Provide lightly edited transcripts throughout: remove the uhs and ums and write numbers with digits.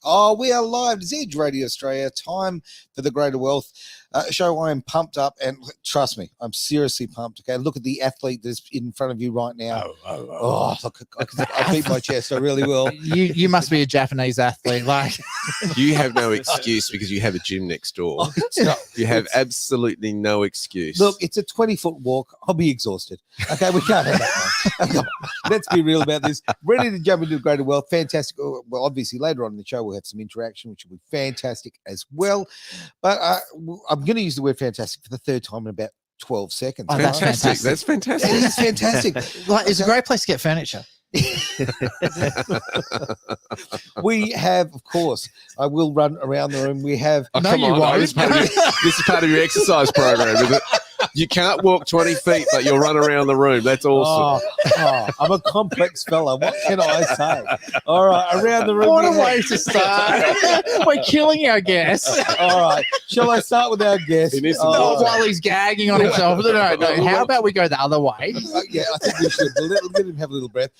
Oh, we are live. It's Edge Radio Australia. Time for the Greater Wealth show. I am pumped up, and trust me, I'm seriously pumped. Okay, look at the athlete that's in front of you right now. Oh, look, I beat my chest. I really will. You must be a Japanese athlete. Like you have no excuse because you have a gym next door. You have absolutely no excuse. Look, it's a 20-foot walk. I'll be exhausted. Okay, we can't have that. Come on. Let's be real about this. Ready to jump into Greater Wealth. Fantastic. Well, obviously, later on in the show, we'll have some interaction, which will be fantastic as well. But I'm going to use the word fantastic for the third time in about 12 seconds. Oh, that's fantastic. That's fantastic. It is fantastic. Like, it's a great place to get furniture. We have, of course, I will run around the room. We have. Oh, come on. This is part of your exercise program, is it? You can't walk 20 feet, but you'll run around the room. That's awesome. I'm a complex fella. What can I say? All right, around the room. What a way to start. We're killing our guest. All right. Shall I start with our guest? While he's gagging on himself. No. How about we go the other way? Yeah, I think we should. Let him have a little breath.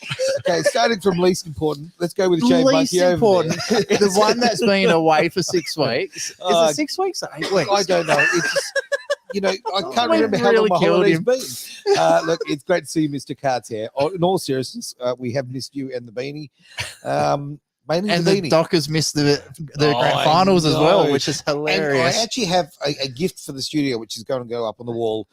Okay, starting from least important. Let's go with the Shane least Monkey important. The one that's been away for 6 weeks. Is it 6 weeks or 8 weeks? I don't know. It's just, I can't remember how long my holiday's been. Look, it's great to see you, Mr. Cartier. In all seriousness, we have missed you and the beanie. Mainly and the the beanie. Dockers missed the grand finals as well, which is hilarious. And I actually have a gift for the studio, which is going to go up on the wall.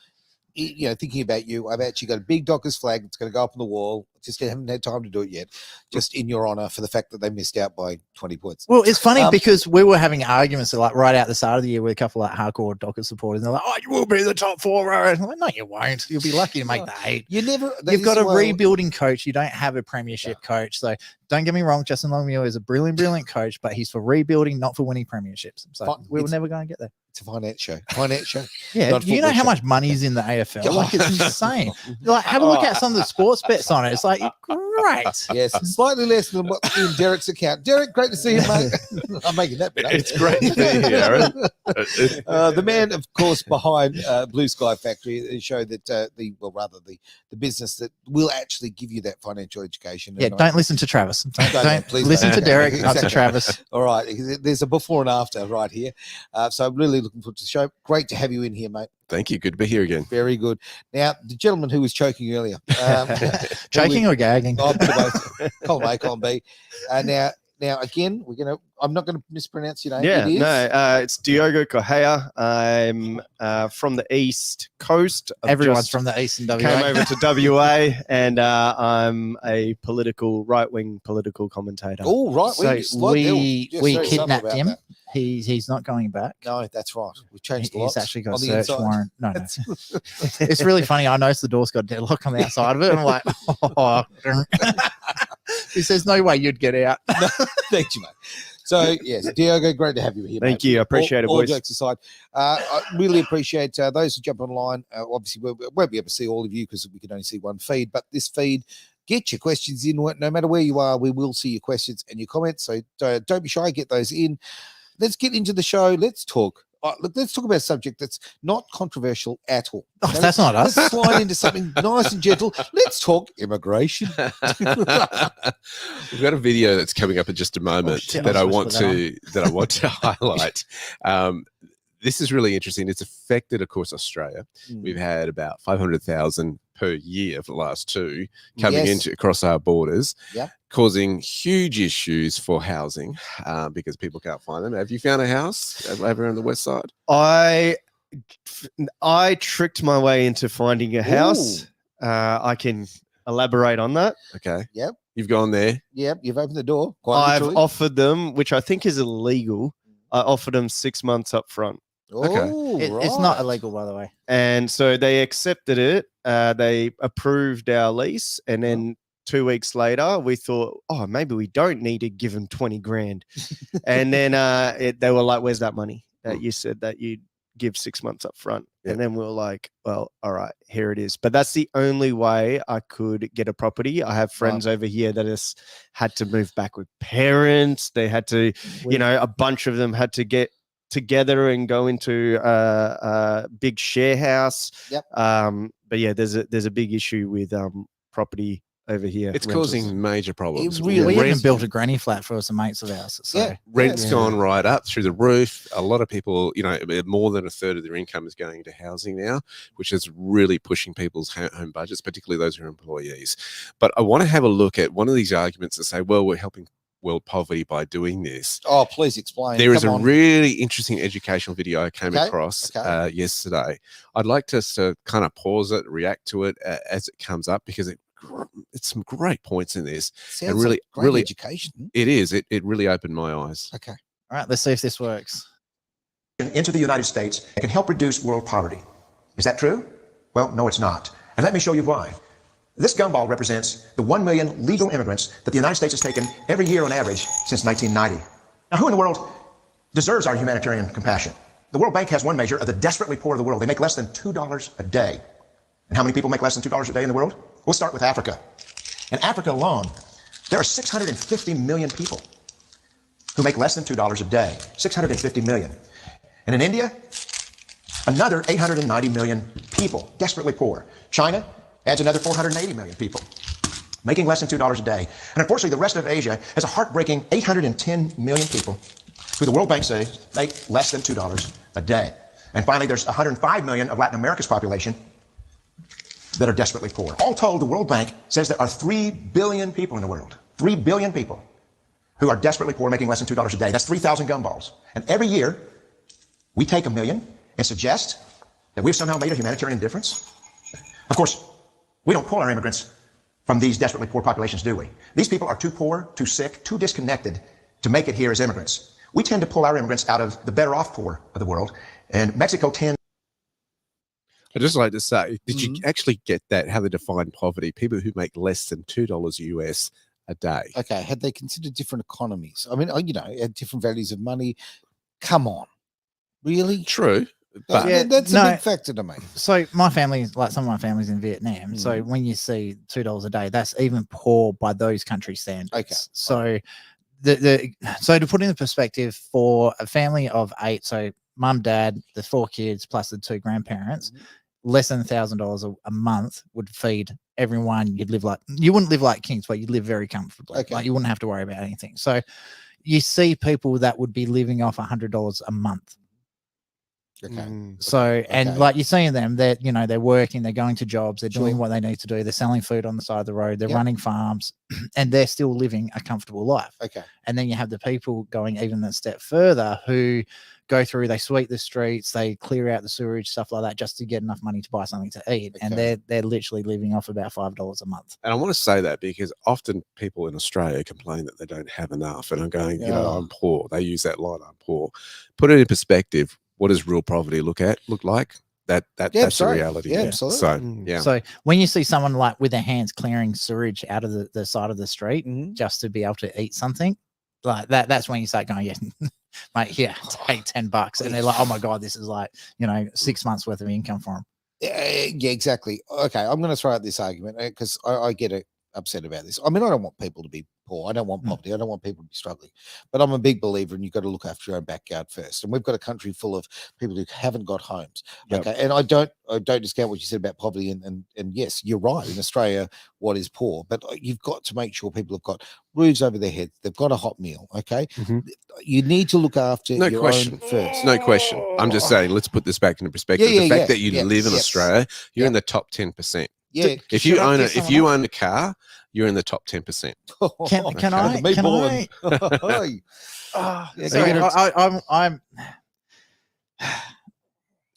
Thinking about you, I've actually got a big Dockers flag that's going to go up on the wall. Just haven't had time to do it yet. Just in your honour for the fact that they missed out by 20 points. Well, it's funny because we were having arguments like right out the start of the year with a couple of hardcore Dockers supporters. And they're like, "Oh, you will be in the top 4 row." And I'm like, "No, you won't. You'll be lucky to make the 8." You've got a rebuilding coach. You don't have a premiership coach. So don't get me wrong. Justin Longmuir is a brilliant coach, but he's for rebuilding, not for winning premierships. So we were never going to get there. It's a finance show. Yeah, you know how much money's in the AFL? Like, it's insane. Like, have a look at some of the sports bets on it. It's like, great. Yes, slightly less than what in Derek's account. Derek, great to see you, mate. I'm making that better. It's great to be here, Aaron. The man, of course, behind Blue Sky Factory, the show that the business that will actually give you that financial education. Yeah, don't listen to Travis. Don't listen to Derek, not to Travis. All right, there's a before and after right here. So I'm really looking forward to the show. Great to have you in here, mate. Thank you. Good to be here again. Very good. Now, the gentleman who was choking earlier. Choking or gagging? Oh, column A, column B. Now, again, I'm not going to mispronounce your name. Yeah, it's Diogo Correa. I'm from the East Coast. Everyone's from the East and WA. Came over to WA, and I'm a right-wing political commentator. Oh, right. So we kidnapped him. He's not going back. No, that's right. We've changed the locks. He's actually got a search warrant. No. It's really funny. I noticed the door's got a deadlock on the outside of it. And I'm like, oh. He says, no way you'd get out. Thank you, mate. So, yes, Diogo, great to have you here, mate. Thank you. I appreciate it, boys. All jokes aside, I really appreciate those who jump online. Obviously, we won't be able to see all of you because we can only see one feed, but this feed, get your questions in. No matter where you are, we will see your questions and your comments. So don't be shy. Get those in. Let's get into the show. Let's talk. Let's talk about a subject that's not controversial at all. Oh, that's not us. Let's slide into something nice and gentle. Let's talk immigration. We've got a video that's coming up in just a moment that I want to highlight. This is really interesting. It's affected, of course, Australia. We've had about 500,000 per year for the last 2 coming into across our borders, causing huge issues for housing because people can't find them. Have you found a house over on the west side? I tricked my way into finding a house. I can elaborate on that. Okay. Yep. You've gone there. Yep. You've opened the door. I've offered them, which I think is illegal. I offered them 6 months up front. Okay. It's not illegal, by the way. And so they accepted it. They approved our lease. And then 2 weeks later, we thought, maybe we don't need to give them 20 grand. And then they were like, where's that money that you said that you'd give 6 months up front? And then we were like, well, all right, here it is. But that's the only way I could get a property. I have friends over here that has had to move back with parents. They had to, a bunch of them had to get together and go into a big share house. Yep. But yeah, there's a big issue with property over here. It's rentals. causing major problems. It really- We even Rent- built a granny flat for some mates of ours. So Yeah. Rent's Yeah. gone right up through the roof. A lot of people, more than a third of their income is going into housing now, which is really pushing people's home budgets, particularly those who are employees. But I want to have a look at one of these arguments that say, well, we're helping world poverty by doing this. Oh, please explain. There is Come a on. really interesting educational video I came Okay, across okay. yesterday. I'd like us to kind of pause it, react to it as it comes up, because it's some great points in this. Sounds and really, like great really, education. it is. It really opened my eyes. Okay. all right, let's see if this works. Into the United States and can help reduce world poverty. Is that true? Well, no, it's not. And let me show you why. This gumball represents the 1 million legal immigrants that the United States has taken every year on average since 1990. Now, who in the world deserves our humanitarian compassion? The World Bank has one measure of the desperately poor of the world. They make less than $2 a day. And how many people make less than $2 a day in the world? We'll start with Africa. In Africa alone, there are 650 million people who make less than $2 a day. 650 million. And in India, another 890 million people, desperately poor. China adds another 480 million people making less than $2 a day. And unfortunately, the rest of Asia has a heartbreaking 810 million people who the World Bank says make less than $2 a day. And finally, there's 105 million of Latin America's population that are desperately poor. All told, the World Bank says there are 3 billion people in the world, 3 billion people who are desperately poor, making less than $2 a day. That's 3,000 gumballs. And every year, we take 1 million and suggest that we've somehow made a humanitarian difference. Of course, we don't pull our immigrants from these desperately poor populations, do we? These people are too poor, too sick, too disconnected to make it here as immigrants. We tend to pull our immigrants out of the better off poor of the world, and Mexico tends. I'd just like to say, did you actually get that, how they define poverty? People who make less than $2 US a day. Okay. Had they considered different economies? I mean, had different values of money. Come on. Really? True. But Yeah, that's a big factor to me. So my family, like some of my family's in Vietnam. So when you see $2 a day, that's even poor by those country standards. Okay. So so to put in the perspective, for a family of 8, so mum, dad, the 4 kids plus the 2 grandparents, less than $1,000 a month would feed everyone. You wouldn't live like kings, but you'd live very comfortably. Okay. Like you wouldn't have to worry about anything. So you see people that would be living off $100 a month. Okay. So, and Okay. like you're seeing them, they're they're working, they're going to jobs, they're doing what they need to do, they're selling food on the side of the road, they're running farms, and they're still living a comfortable life. Okay. And then you have the people going even a step further who go through, they sweep the streets, they clear out the sewage, stuff like that, just to get enough money to buy something to eat. And they're literally living off about $5 a month. And I want to say that because often people in Australia complain that they don't have enough. And I'm going, I'm poor. They use that line, I'm poor. Put it in perspective. What does real poverty look like? That's the reality. Yeah, absolutely. So So when you see someone like with their hands clearing sewage out of the side of the street just to be able to eat something like that, that's when you start going, mate, take $10. And they're like, oh my God, this is like, 6 months worth of income for them. Yeah, exactly. Okay. I'm going to throw out this argument because I get upset about this. I mean, I don't want people to be poor. I don't want poverty. I don't want people to be struggling. But I'm a big believer in you've got to look after your own backyard first. And we've got a country full of people who haven't got homes. Yep. Okay. And I don't discount what you said about poverty. And yes, you're right. In Australia, what is poor? But you've got to make sure people have got roofs over their heads. They've got a hot meal. Okay. You need to look after your own first. No question. I'm just saying, let's put this back into perspective. The fact that you live in Australia, you're in the top 10%. Yeah. If you own a car, you're in the top 10%. Can I?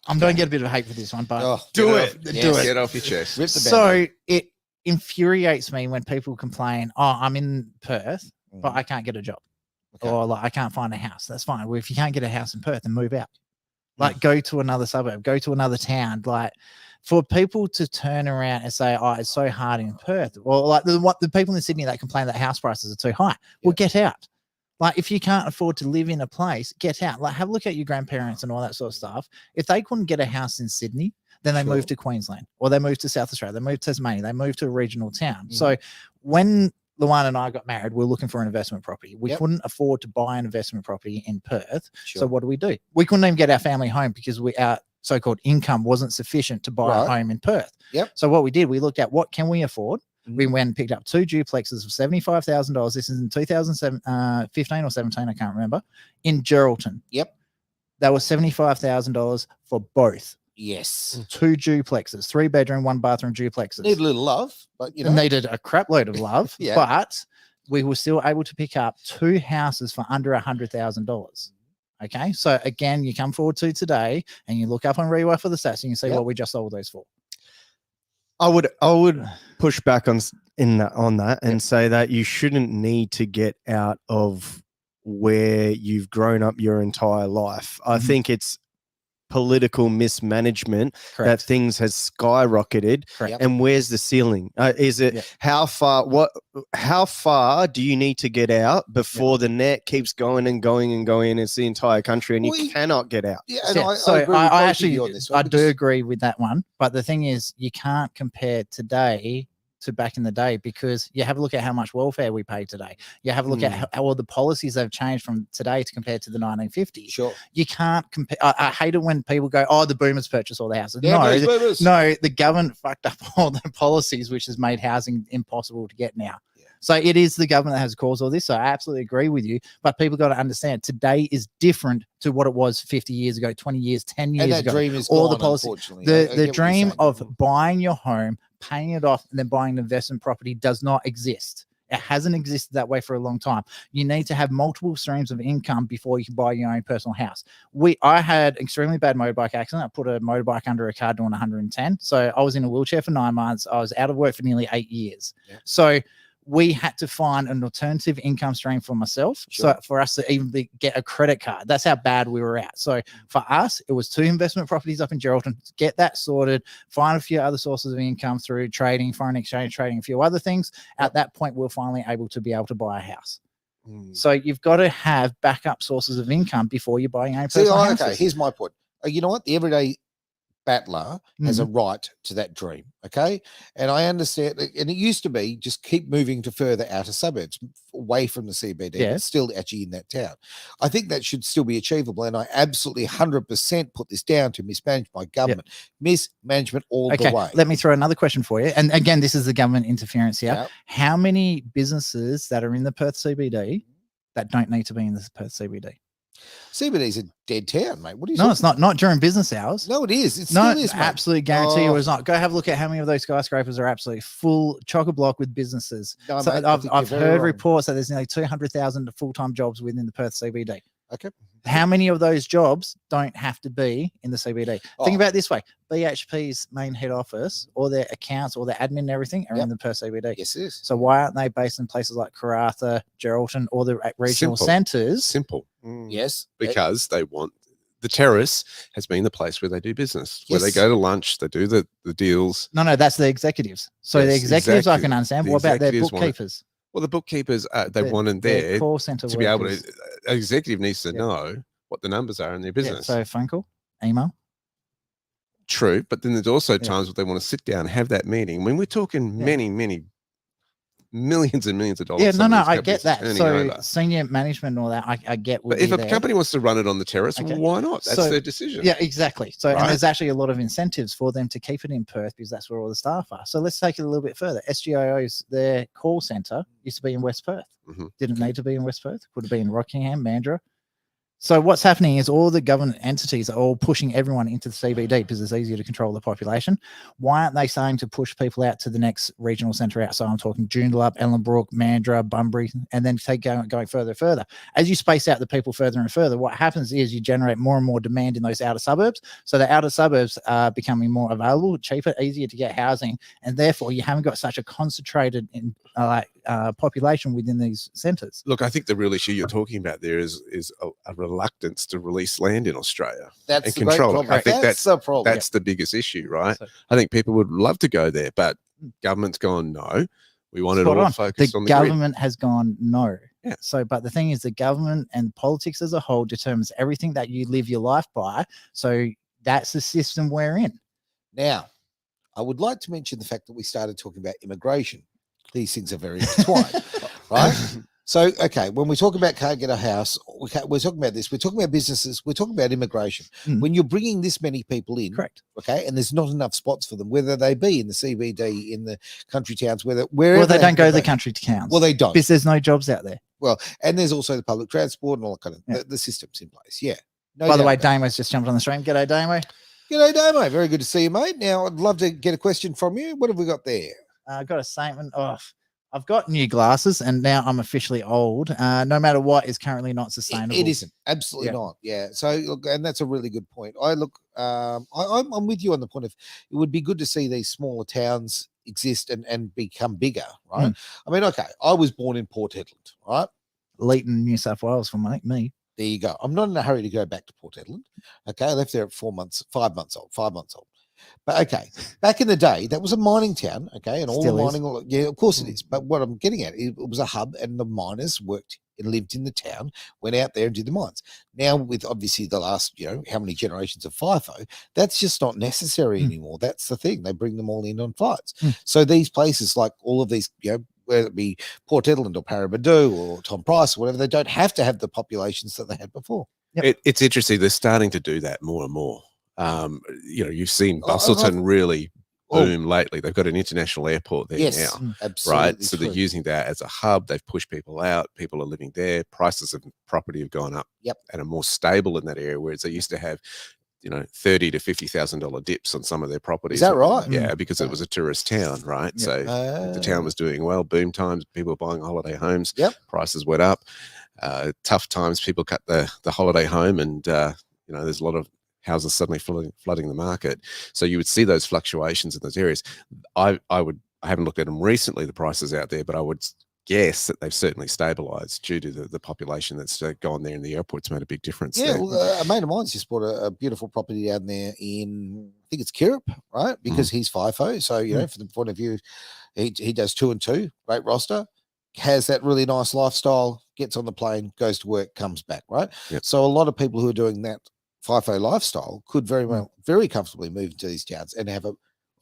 I'm going to get a bit of hate for this one, but do it. Get off your chest. So it infuriates me when people complain, oh, I'm in Perth, but I can't get a job. Okay. Or like I can't find a house. That's fine. Well, if you can't get a house in Perth, then move out. Like go to another suburb, go to another town. Like for people to turn around and say, oh, it's so hard in Perth. Well, like the people in Sydney that complain that house prices are too high. Well, get out. Like if you can't afford to live in a place, get out. Like have a look at your grandparents and all that sort of stuff. If they couldn't get a house in Sydney, then they moved to Queensland or they moved to South Australia, they moved to Tasmania, they moved to a regional town. So when Luana and I got married, we were looking for an investment property. We couldn't afford to buy an investment property in Perth. So what do? We couldn't even get our family home because our so-called income wasn't sufficient to buy a home in Perth. So what we did, we looked at what can we afford We went and picked up 2 duplexes for $75,000. This is in 2015 or 17, I can't remember, in Geraldton. Yep. That was $75,000 for both. Yes. 2 duplexes, 3-bedroom, 1-bathroom duplexes. Need a little love, but needed a crap load of love. Yeah. But we were still able to pick up 2 houses for under $100,000. Okay, so again, you come forward to today and you look up on Rewire for the stats and you see what we just sold those for. I would push back on that and say that you shouldn't need to get out of where you've grown up your entire life. I think it's political mismanagement that things has skyrocketed. And where's the ceiling? Is it how far do you need to get out before the net keeps going and going and going? It's the entire country and you cannot get out. I do agree with that one, but the thing is you can't compare today to back in the day, because you have a look at how much welfare we pay today. You have a look at how all the policies have changed from today to compared to the 1950s. Sure. You can't compare. I hate it when people go, oh, the boomers purchased all the houses. Yeah, no, the government fucked up all the policies, which has made housing impossible to get now. So it is the government that has caused all this. So I absolutely agree with you. But people got to understand today is different to what it was 50 years ago, 20 years, 10 years and that ago. Dream is all gone, the policy. The dream of buying your home, paying it off, and then buying an investment property does not exist. It hasn't existed that way for a long time. You need to have multiple streams of income before you can buy your own personal house. I had extremely bad motorbike accident. I put a motorbike under a car doing 110. So I was in a wheelchair for 9 months. I was out of work for nearly 8 years. Yeah. So we had to find an alternative income stream for myself. Sure. So for us to even get a credit card, that's how bad we were at. So for us, it was 2 investment properties up in Geraldton, get that sorted, find a few other sources of income through trading, foreign exchange trading, a few other things. At that point, we're finally able to buy a house. So you've got to have backup sources of income before you're buying a personal house. Okay, here's my point. You know what? The everyday battler has a right to that dream, okay? And I understand, and it used to be just keep moving to further outer suburbs, away from the CBD, but still actually in that town. I think that should still be achievable, and I absolutely 100% put this down to mismanagement by government. Mismanagement all the way. Let me throw another question for you. And again, this is the government interference here. Yep. How many businesses that are in the Perth CBD that don't need to be in the Perth CBD? CBD's a dead town, mate. What are you No, it's not during business hours. No, it is. It still is, mate. Absolutely guarantee you it's not. Go have a look at how many of those skyscrapers are absolutely full chock-a-block with businesses. No, so mate, I've heard reports that there's nearly 200,000 full-time jobs within the Perth CBD. Okay. How many of those jobs don't have to be in the CBD? Think about it this way. BHP's main head office, all their accounts, all their admin and everything are in the Perth CBD. Yes, it is. So why aren't they based in places like Karratha, Geraldton, or the regional centres? Simple. Yes. Because they want the terrace has been the place where they do business, where they go to lunch, they do the deals. No, that's the executives. So the executives I can understand. What about their bookkeepers? Well, the bookkeepers, they want in there call center to be able to, an executive needs to know what the numbers are in their business. So phone call, email. True. But then there's also times where they want to sit down and have that meeting. When we're talking many millions and millions of dollars. I get that. So senior management and all that, I get. But if a company wants to run it on the terrace, why not? That's their decision. Yeah, exactly. So and there's actually a lot of incentives for them to keep it in Perth because that's where all the staff are. So let's take it a little bit further. SGIO's, their call center used to be in West Perth. Didn't need to be in West Perth. Could have been in Rockingham, Mandurah. So what's happening is all the government entities are all pushing everyone into the CBD because it's easier to control the population. Why aren't they saying to push people out to the next regional centre out? So I'm talking Joondalup, Ellenbrook, Mandurah, Bunbury, and then take going further and further. As you space out the people further and further, what happens is you generate more and more demand in those outer suburbs. So the outer suburbs are becoming more available, cheaper, easier to get housing, and therefore you haven't got such a concentrated population within these centres. Look, I think the real issue you're talking about there is a reluctance to release land in Australia and control it. I think that's the problem. That's the biggest issue, right? I think people would love to go there, but government's gone, no, we want it all focused on the government grid. Has gone, no. Yeah. So, but the thing is, the government and politics as a whole determines everything that you live your life by. So that's the system we're in. Now, I would like to mention the fact that we started talking about immigration. These things are very intertwined, right? So, okay, when we talk about can't get a house, we're talking about this. We're talking about businesses. We're talking about immigration. When you're bringing this many people in, correct? Okay, and there's not enough spots for them, whether they be in the CBD, in the country towns, wherever they don't go to the country towns. Well, they don't because there's no jobs out there. Well, and there's also the public transport and all that kind of the systems in place. Yeah. No By the way, Damo's just jumped on the stream. G'day, Damo. G'day, Damo. Very good to see you, mate. Now, I'd love to get a question from you. What have we got there? I've got a statement. I've got new glasses, and now I'm officially old. No matter what is currently not sustainable. It isn't. Absolutely not. Yeah. So, look, and that's a really good point. I'm with you on the point of it would be good to see these smaller towns exist and become bigger, right? I mean, okay, I was born in Port Hedland, right? Leighton, New South Wales, for me. There you go. I'm not in a hurry to go back to Port Hedland. Okay, I left there at 5 months old. But okay, back in the day, that was a mining town. Okay, and all Still the mining, yeah, of course it is. But what I'm getting at, it was a hub, and the miners worked and lived in the town, went out there and did the mines. Now, with obviously the last, how many generations of FIFO, that's just not necessary anymore. That's the thing; they bring them all in on flights. So these places, like all of these, whether it be Port Hedland or Paraburdoo or Tom Price or whatever, they don't have to have the populations that they had before. It's interesting. They're starting to do that more and more. You've seen Bustleton really boom lately. They've got an international airport there now, absolutely, right? So they're using that as a hub. They've pushed people out. People are living there. Prices of property have gone up and are more stable in that area, whereas they used to have $30,000 to $50,000 dips on some of their properties. Is that right? Yeah, because it was a tourist town, right? So the town was doing well. Boom times, people were buying holiday homes. Prices went up. Tough times, people cut the holiday home, and there's a lot of houses suddenly flooding the market. So you would see those fluctuations in those areas. I haven't looked at them recently, the prices out there, but I would guess that they've certainly stabilized due to the population that's gone there, and the airport's made a big difference. Yeah, well, a mate of mine's just bought a beautiful property down there in, I think it's Kirrup, right? Because he's FIFO. So, from the point of view, he does 2 and 2, great roster, has that really nice lifestyle, gets on the plane, goes to work, comes back, right? So a lot of people who are doing that FIFO lifestyle could very comfortably move into these towns and have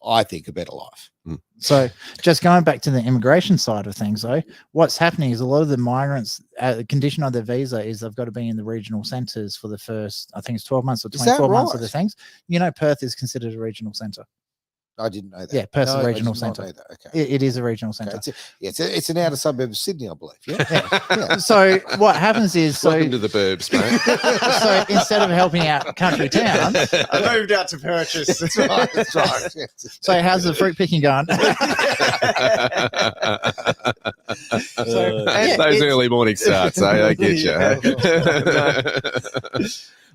I think, a better life. So just going back to the immigration side of things, though, what's happening is a lot of the migrants, the condition of their visa is they've got to be in the regional centres for the first, I think it's 12 months or 24 months of the things. Perth is considered a regional centre. I didn't know that. Yeah, Perth's a regional centre. Okay. It is a regional centre. Okay. It's an outer suburb of Sydney, I believe. Yeah. So what happens is... Welcome to the burbs, mate. So instead of helping out country town... I moved out to purchase. That's right. So how's the fruit picking going? Those early morning starts, I get you.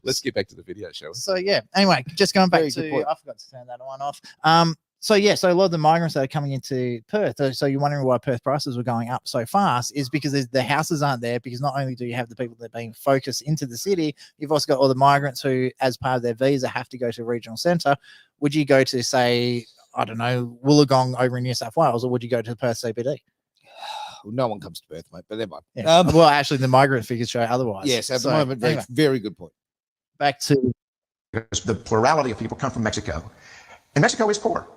Let's get back to the video, shall we? So anyway, just going back to, I forgot to turn that one off. So a lot of the migrants that are coming into Perth, so you're wondering why Perth prices were going up so fast, is because the houses aren't there, because not only do you have the people that are being focused into the city, you've also got all the migrants who, as part of their visa, have to go to a regional centre. Would you go to, say, I don't know, Wollongong over in New South Wales, or would you go to Perth CBD? No one comes to Perth, mate, but never mind. Yeah. Well, actually, the migrant figures show otherwise. Yes, at the moment, very good point. Back to the plurality of people come from Mexico, and Mexico is poor.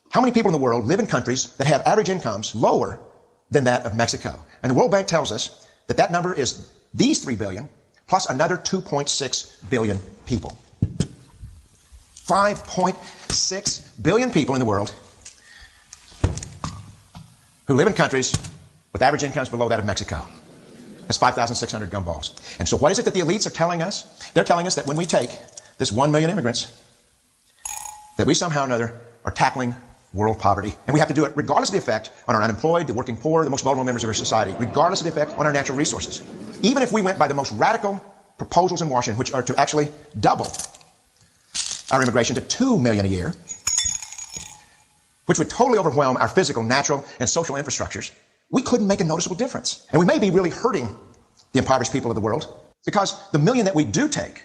How many people in the world live in countries that have average incomes lower than that of Mexico? And the World Bank tells us that that number is these 3 billion plus another 2.6 billion people. 5.6 billion people in the world who live in countries with average incomes below that of Mexico. That's 5,600 gumballs. And so what is it that the elites are telling us? They're telling us that when we take this 1 million immigrants, that we somehow or another are tackling world poverty. And we have to do it regardless of the effect on our unemployed, the working poor, the most vulnerable members of our society, regardless of the effect on our natural resources. Even if we went by the most radical proposals in Washington, which are to actually double our immigration to 2 million a year, which would totally overwhelm our physical, natural, and social infrastructures, we couldn't make a noticeable difference. And we may be really hurting the impoverished people of the world, because the million that we do take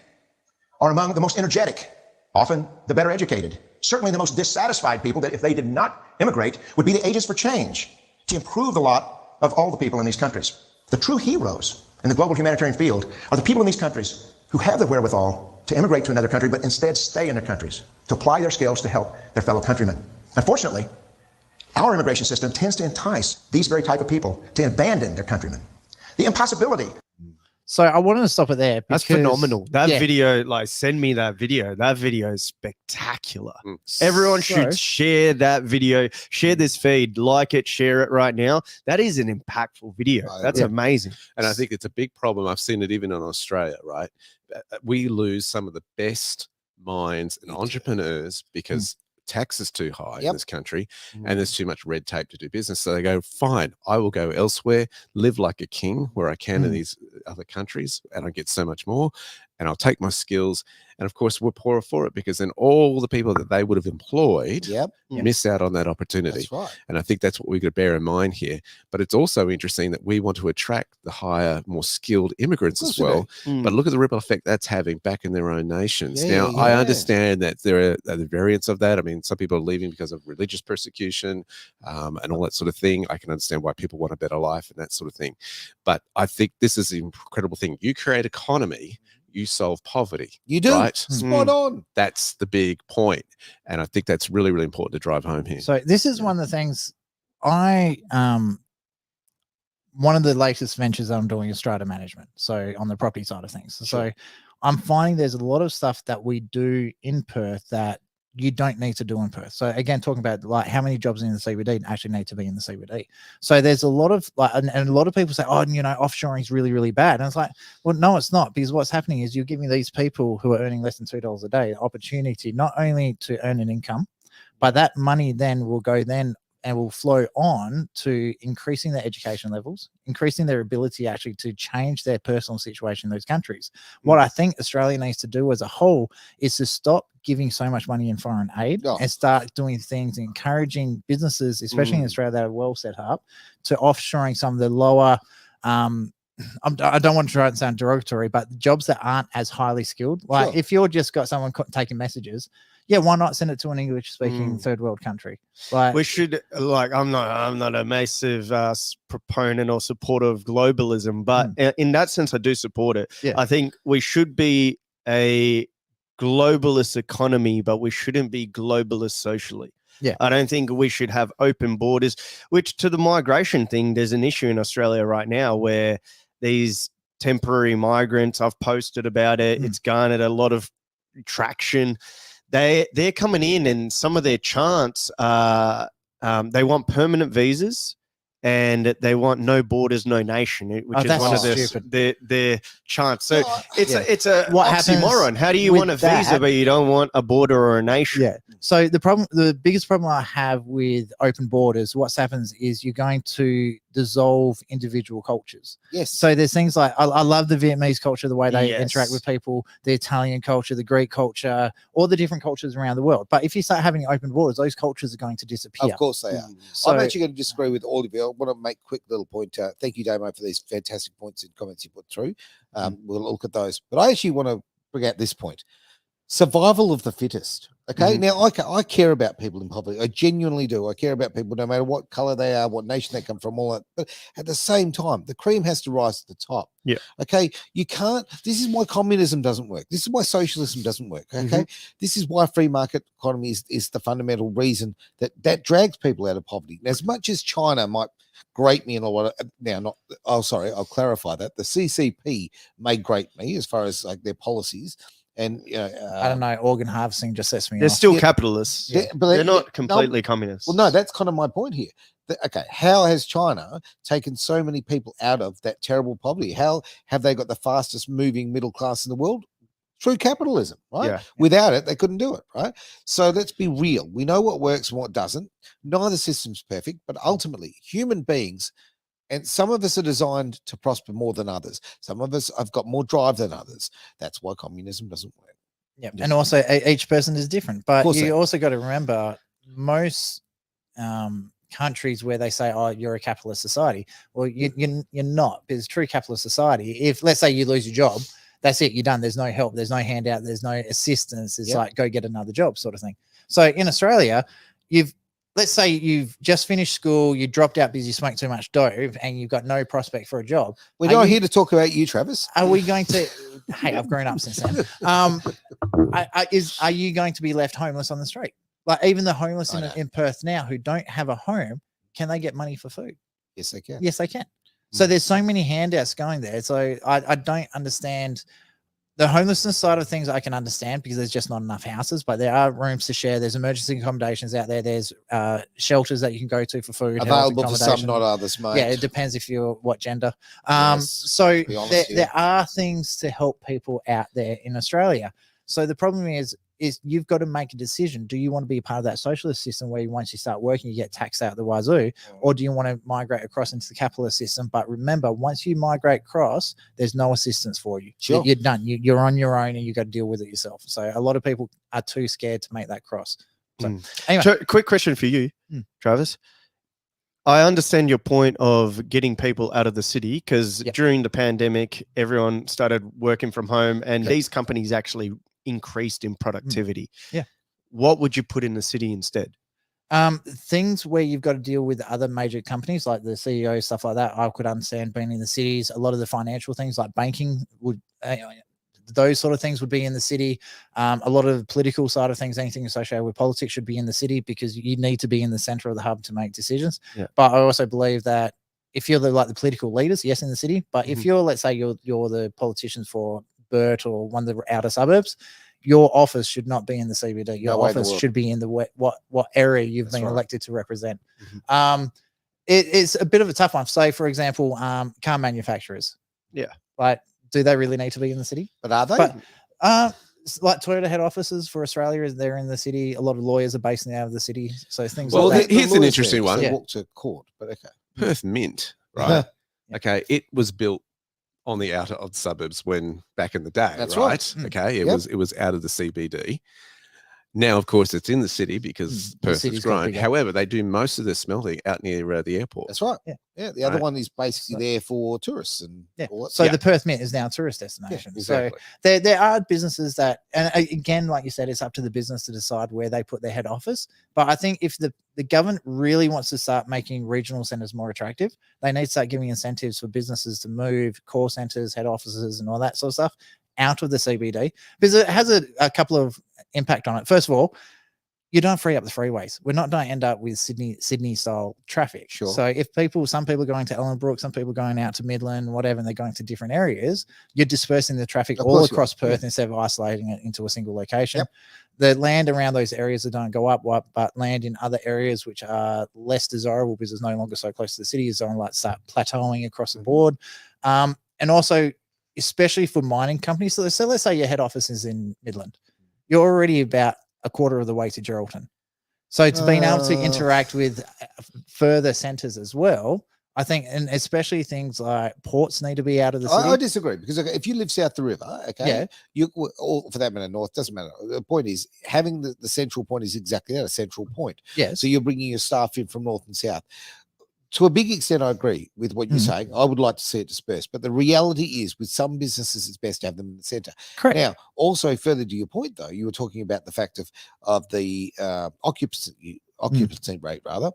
are among the most energetic, often the better educated, certainly the most dissatisfied people that, if they did not immigrate, would be the agents for change to improve the lot of all the people in these countries. The true heroes in the global humanitarian field are the people in these countries who have the wherewithal to immigrate to another country, but instead stay in their countries, to apply their skills to help their fellow countrymen. Unfortunately, our immigration system tends to entice these very type of people to abandon their countrymen. The impossibility. So I wanted to stop it there. That's because- phenomenal. That yeah. video, like, send me that video. That video is spectacular. Mm. Everyone So- should share that video, share this feed, like it, share it right now. That is an impactful video. That's amazing. And I think it's a big problem. I've seen it even in Australia, right? We lose some of the best minds and entrepreneurs because tax is too high in this country and there's too much red tape to do business. So they go, fine, I will go elsewhere, live like a king where I can in these other countries, and I get so much more, and I'll take my skills. And of course, we're poorer for it because then all the people that they would have employed miss out on that opportunity. That's right. And I think that's what we got to bear in mind here. But it's also interesting that we want to attract the higher, more skilled immigrants as well. But look at the ripple effect that's having back in their own nations. Now, I understand that there are the variants of that. I mean, some people are leaving because of religious persecution and all that sort of thing. I can understand why people want a better life and that sort of thing. But I think this is an incredible thing. You create economy, you solve poverty. You do. Right? Spot on. That's the big point. And I think that's really, really important to drive home here. So this is one of the things one of the latest ventures I'm doing is strata management. So on the property side of things. So I'm finding there's a lot of stuff that we do in Perth that you don't need to do in Perth. So again, talking about like how many jobs in the CBD actually need to be in the CBD. So there's a lot of like, and a lot of people say, oh, you know, offshoring is really, really bad. And it's like, well, no, it's not, because what's happening is you're giving these people who are earning less than $2 a day the opportunity not only to earn an income, but that money then will go then and will flow on to increasing their education levels, increasing their ability actually to change their personal situation in those countries. What I think Australia needs to do as a whole is to stop giving so much money in foreign aid and start doing things, encouraging businesses, especially in Australia that are well set up, to offshoring some of the lower, I don't want to try and sound derogatory, but jobs that aren't as highly skilled. Like if you're just got someone taking messages, why not send it to an English speaking third world country? Like we should, like, I'm not a massive proponent or supporter of globalism, but in that sense, I do support it. I think we should be a globalist economy, but we shouldn't be globalist socially. I don't think we should have open borders, which to the migration thing, there's an issue in Australia right now where these temporary migrants, I've posted about it, it's garnered a lot of traction. They're coming in, and some of their chants they want permanent visas and they want no borders, no nation, which is one of their chants. So it's a oxymoron. How do you want a visa but you don't want a border or a nation? So the biggest problem I have with open borders, what happens is you're going to dissolve individual cultures. So there's things like I love the Vietnamese culture, the way they interact with people, the Italian culture, the Greek culture, all the different cultures around the world. But if you start having open borders, those cultures are going to disappear. Of course they are. So, I'm actually going to disagree with all of you. I want to make a quick little point. Thank you, Damo, for these fantastic points and comments you put through. We'll look at those. But I actually want to bring out this point. Survival of the fittest. Okay. Now I care about people in poverty. I genuinely do. I care about people no matter what color they are, what nation they come from, all that. But at the same time, the cream has to rise to the top. Okay. You can't. This is why communism doesn't work. This is why socialism doesn't work. Okay. This is why free market economy is the fundamental reason that drags people out of poverty. And as much as China might grate me in a lot of I'll clarify that the CCP may grate me as far as like their policies. And I don't know, organ harvesting just sets me they're off. still capitalists. But they're not completely communist. Well, no, that's kind of my point here. Okay, how has China taken so many people out of that terrible poverty? How have they got the fastest moving middle class in the world? Through capitalism, right? Without it, they couldn't do it, right? So let's be real. We know what works and what doesn't. Neither system's perfect, but ultimately, human beings, and some of us are designed to prosper more than others. Some of us have got more drive than others. That's why communism doesn't work. And also each person is different. But you also got to remember most countries where they say, oh, you're a capitalist society. Well, you're not, because true capitalist society, if let's say you lose your job, that's it, you're done. There's no help, there's no handout, there's no assistance. It's like, go get another job sort of thing. So in Australia, let's say you've just finished school, you dropped out because you smoked too much dope and you've got no prospect for a job. We're not here to talk about you, Travis. Are we going to, hey, I've grown up since then. Are you going to be left homeless on the street? Like even the homeless in Perth now who don't have a home, can they get money for food? Yes, they can. Yes, they can. So there's so many handouts going there. So I don't understand. The homelessness side of things I can understand because there's just not enough houses, but there are rooms to share. There's emergency accommodations out there. There's shelters that you can go to for food. Available for some, not others, mate. Yeah, it depends if you're what gender. Yes, so there are things to help people out there in Australia. So the problem is you've got to make a decision. Do you want to be a part of that socialist system where once you start working, you get taxed out the wazoo, or do you want to migrate across into the capitalist system? But remember, once you migrate across, there's no assistance for you. Sure. You're done. You're on your own, and you got to deal with it yourself. So a lot of people are too scared to make that cross. So anyway, quick question for you, Travis. I understand your point of getting people out of the city because during the pandemic, everyone started working from home, and these companies actually increased in productivity. What would you put in the city instead? Things where you've got to deal with other major companies like the CEO, stuff like that. I could understand being in the cities. A lot of the financial things like banking would, those sort of things would be in the city. A lot of the political side of things, anything associated with politics should be in the city because you need to be in the center of the hub to make decisions. But I also believe that if you're the political leaders, yes, in the city, but if you're, let's say you're the politicians for Burt or one of the outer suburbs, your office should not be in the CBD. Your office should be in the what area you've been elected to represent. It's a bit of a tough one. Say, for example, car manufacturers. Like, do they really need to be in the city? But are they? But like Toyota head offices for Australia, they're in the city. A lot of lawyers are based out of the city. So things like that. Here's an interesting one. Walk to court, but okay. Perth Mint, right? Okay, it was built on the outer of the suburbs when back in the day. That's right. Okay, it was out of the CBD. Now, of course, it's in the city because Perth has grown. However, they do most of their smelting out near the airport. That's right. Yeah. The other one is basically there for tourists and all that. So the Perth Mint is now a tourist destination. Exactly. So there are businesses that, and again, like you said, it's up to the business to decide where they put their head office. But I think if the government really wants to start making regional centres more attractive, they need to start giving incentives for businesses to move core centres, head offices, and all that sort of stuff out of the CBD, because it has a couple of impact on it. First of all, you don't free up the freeways. We're not going to end up with Sydney style traffic. Sure. So if some people are going to Ellenbrook, some people are going out to Midland, whatever, and they're going to different areas, you're dispersing the traffic all across Perth instead of isolating it into a single location. The land around those areas that don't go up, but land in other areas which are less desirable because it's no longer so close to the city is going to start plateauing across the board. And also, especially for mining companies. So let's say your head office is in Midland. You're already about a quarter of the way to Geraldton. So it's being able to interact with further centres as well, I think, and especially things like ports need to be out of the city. I disagree because if you live south the river, you or for that matter north, doesn't matter. The point is having the central point is exactly that, a central point. Yes. So you're bringing your staff in from north and south. To a big extent, I agree with what you're saying. I would like to see it dispersed. But the reality is with some businesses, it's best to have them in the centre. Correct. Now, also further to your point, though, you were talking about the fact of the occupancy rate, rather.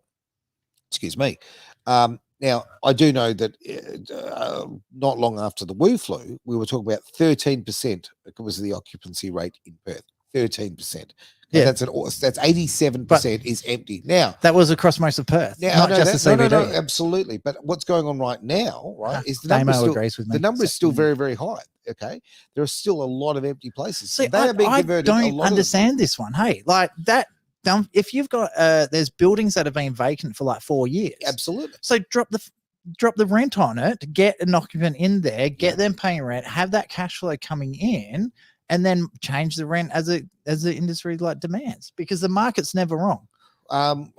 Excuse me. Now, I do know that not long after the Wu flu, we were talking about 13% was the occupancy rate in Perth. 13%. Yeah, that's 87% is empty now. That was across most of Perth, not just the CBD. No, absolutely. But what's going on right now, right, is the number is still very, very high. Okay, there are still a lot of empty places. See, I don't understand this one. Hey, like that. If you've got there's buildings that have been vacant for like 4 years. Absolutely. So drop the rent on it, get an occupant in there, get them paying rent, have that cash flow coming in, and then change the rent as the industry like demands, because the market's never wrong.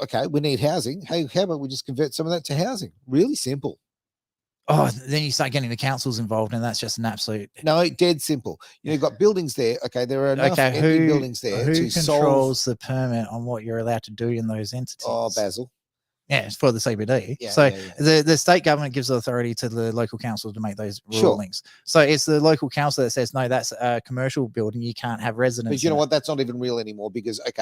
Okay, we need housing. Hey, how about we just convert some of that to housing? Really simple. Oh, then you start getting the councils involved, and that's just an absolute dead simple. You've got buildings there. Okay, there are enough empty buildings there. Who controls the permit on what you're allowed to do in those entities? Oh, Basil. Yeah, it's for the CBD. Yeah, the state government gives authority to the local council to make those rulings. So it's the local council that says, no, that's a commercial building. You can't have residents. But you know what? That's not even real anymore because of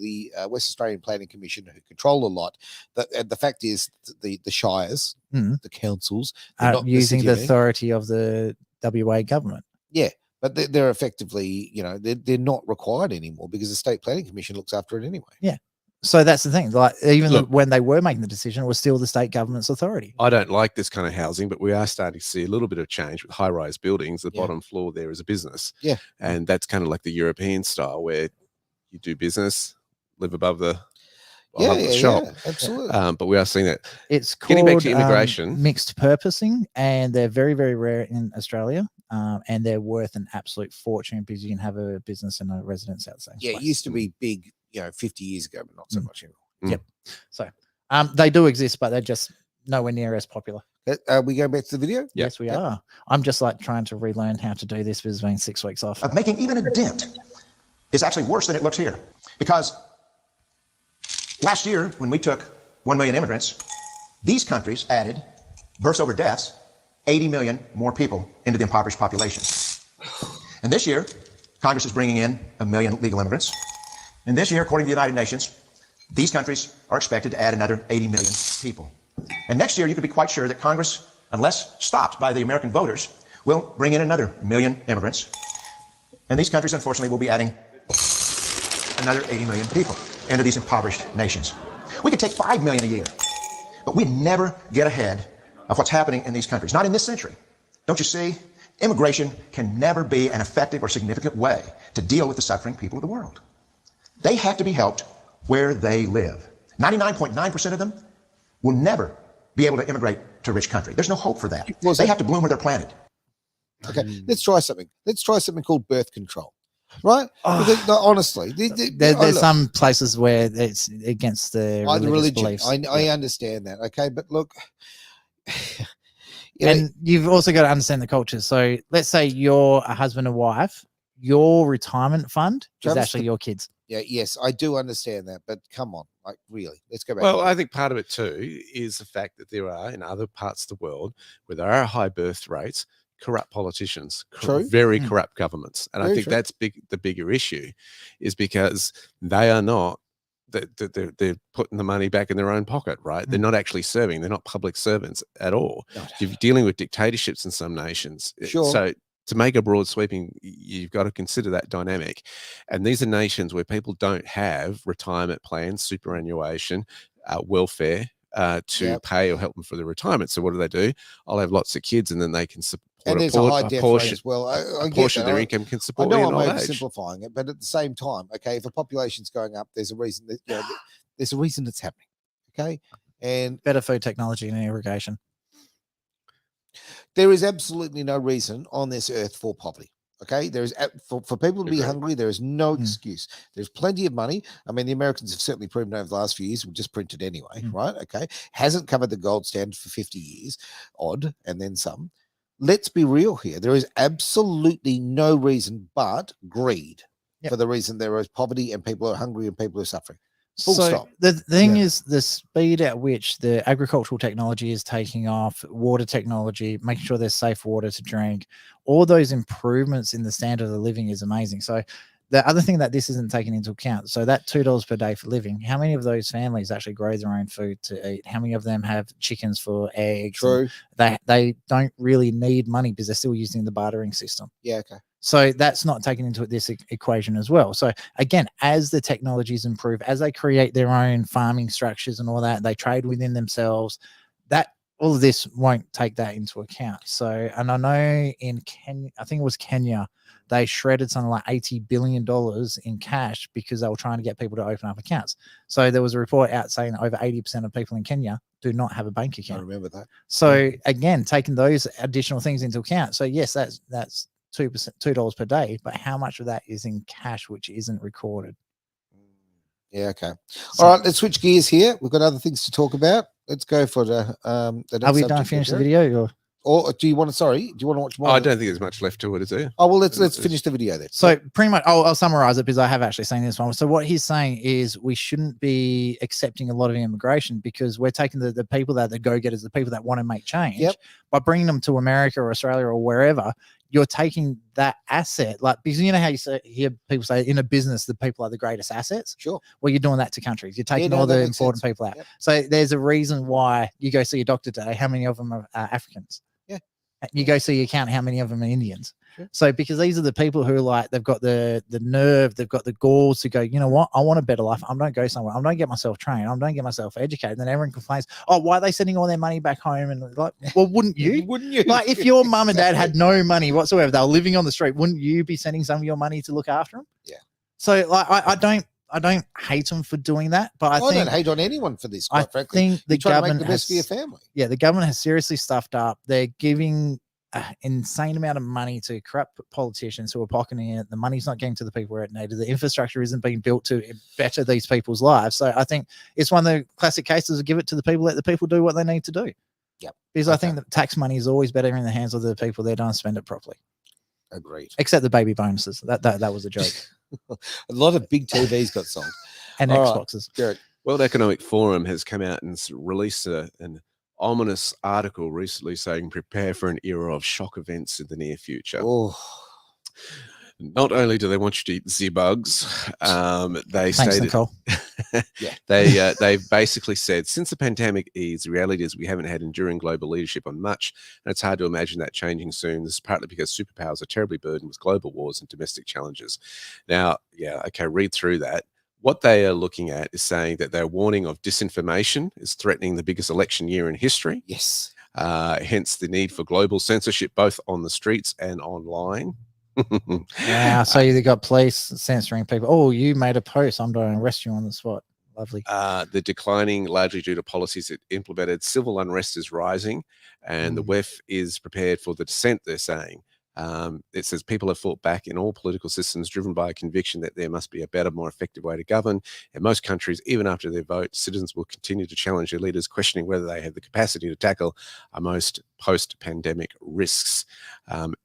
the West Australian Planning Commission, who control a lot. The fact is the shires, the councils, are not using the authority of the WA government. Yeah. But they're effectively, they're not required anymore because the State Planning Commission looks after it anyway. Yeah. So that's the thing. Like even when they were making the decision, it was still the state government's authority. I don't like this kind of housing, but we are starting to see a little bit of change with high-rise buildings. The bottom floor there is a business. Yeah. And that's kind of like the European style where you do business, live above the shop. Yeah, absolutely. But we are seeing that. It's called getting back to immigration. Mixed purposing, and they're very, very rare in Australia. And they're worth an absolute fortune because you can have a business and a residence outside. Yeah, it used to be big, 50 years ago, but not so much anymore. Yep. So they do exist, but they're just nowhere near as popular. We go back to the video? Yes, we are. I'm just like trying to relearn how to do this because it's been 6 weeks off. Of making even a dent is actually worse than it looks here. Because last year, when we took 1 million immigrants, these countries added, births over deaths, 80 million more people into the impoverished population. And this year, Congress is bringing in 1 million legal immigrants. And this year, according to the United Nations, these countries are expected to add another 80 million people. And next year, you can be quite sure that Congress, unless stopped by the American voters, will bring in another 1 million immigrants. And these countries, unfortunately, will be adding another 80 million people into these impoverished nations. We could take 5 million a year, but we'd never get ahead of what's happening in these countries. Not in this century. Don't you see? Immigration can never be an effective or significant way to deal with the suffering people of the world. They have to be helped where they live. 99.9% of them will never be able to immigrate to a rich country. There's no hope for that. They have to bloom where they're planted. Okay, let's try something. Let's try something called birth control. Right? Because, honestly, there's some places where it's against the religious beliefs. I understand that. Okay, but look, you've also got to understand the culture. So let's say you're a husband and wife, your retirement fund is actually your kids. Yeah, yes, I do understand that, but come on, like really, let's go back. Well, I think part of it too is the fact that there are in other parts of the world where there are high birth rates, corrupt politicians, very corrupt governments, and I think that's the bigger issue, is because they are not. They're putting the money back in their own pocket, right? They're not actually serving. They're not public servants at all. You're dealing with dictatorships in some nations. So to make a broad sweeping, you've got to consider that dynamic. And these are nations where people don't have retirement plans, superannuation, welfare to pay or help them for their retirement. So what do? I'll have lots of kids, and then they can support a high death rate as well. A portion of their income can support. I know I'm oversimplifying it, but at the same time, okay, if the population's going up, there's a reason that there's a reason it's happening. Okay, and better food technology and irrigation. There is absolutely no reason on this earth for poverty. Okay, there is for people to be hungry. There is no excuse. There's plenty of money. I mean, the Americans have certainly proven over the last few years. We'll just print it anyway, right? Okay, hasn't covered the gold standard for 50 years, odd, and then some. Let's be real here. There is absolutely no reason but greed for the reason there is poverty and people are hungry and people are suffering. Full stop. The thing is the speed at which the agricultural technology is taking off, water technology, making sure there's safe water to drink, all those improvements in the standard of living is amazing. So the other thing that this isn't taken into account, so that $2 per day for living, how many of those families actually grow their own food to eat? How many of them have chickens for eggs? True. They don't really need money because they're still using the bartering system. Yeah, okay. So that's not taken into this equation as well. So again, as the technologies improve, as they create their own farming structures and all that, they trade within themselves, that all of this won't take that into account. So, and I know in Kenya, I think it was Kenya, they shredded something like $80 billion in cash because they were trying to get people to open up accounts. So there was a report out saying that over 80% of people in Kenya do not have a bank account. I remember that. So again, taking those additional things into account. So yes, that's $2 per day, but how much of that is in cash, which isn't recorded? Yeah, okay. All right, let's switch gears here. We've got other things to talk about. Let's go for the next Are we done? Finish the video, or do you want to watch more? I don't think there's much left to it, is there? Oh well, let's finish the video then. So pretty much, I'll summarize it because I have actually seen this one. So what he's saying is we shouldn't be accepting a lot of immigration because we're taking the people that are the go-getters, the people that want to make change, by bringing them to America or Australia or wherever. You're taking that asset, like, because you know how you hear people say in a business, the people are the greatest assets. Sure. Well, you're doing that to countries. You're taking all the important people out. Yep. So there's a reason why you go see a doctor today. How many of them are Africans? Yeah. You go see, you count how many of them are Indians. Sure. So because these are the people who are like, they've got the nerve, they've got the galls to go, you know what, I want a better life. I'm going to go somewhere. I'm going to get myself trained. I'm going to get myself educated. And then everyone complains, oh, why are they sending all their money back home? And like, well, wouldn't you? Wouldn't you? Like if your mum and dad had no money whatsoever, they were living on the street, wouldn't you be sending some of your money to look after them? Yeah. So like, I don't hate them for doing that, but I don't hate on anyone for this, quite frankly. Think the government to make the best for your family. Yeah, the government has seriously stuffed up. They're giving an insane amount of money to corrupt politicians who are pocketing it. The money's not getting to the people where it needed. The infrastructure isn't being built to better these people's lives. So I think it's one of the classic cases of give it to the people, let the people do what they need to do. Yep. Because I think that tax money is always better in the hands of the people that don't spend it properly. Agreed. Except the baby bonuses. That was a joke. A lot of big TVs got sold. And Xboxes. Right. World Economic Forum has come out and released an ominous article recently saying prepare for an era of shock events in the near future. Oh. Not only do they want you to eat Z-bugs, they Thanks, say Nicole. they've basically said since the pandemic eased, the reality is we haven't had enduring global leadership on much, and it's hard to imagine that changing soon. This is partly because superpowers are terribly burdened with global wars and domestic challenges. Now, read through that. What they are looking at is saying that they're warning of disinformation is threatening the biggest election year in history. Yes. Hence the need for global censorship, both on the streets and online. Yeah, so you got police censoring people. Oh, you made a post. I'm going to arrest you on the spot. Lovely. The declining largely due to policies it implemented. Civil unrest is rising, and the WEF is prepared for the descent, they're saying. It says people have fought back in all political systems driven by a conviction that there must be a better, more effective way to govern. In most countries, even after their vote, citizens will continue to challenge their leaders, questioning whether they have the capacity to tackle our most post-pandemic risks.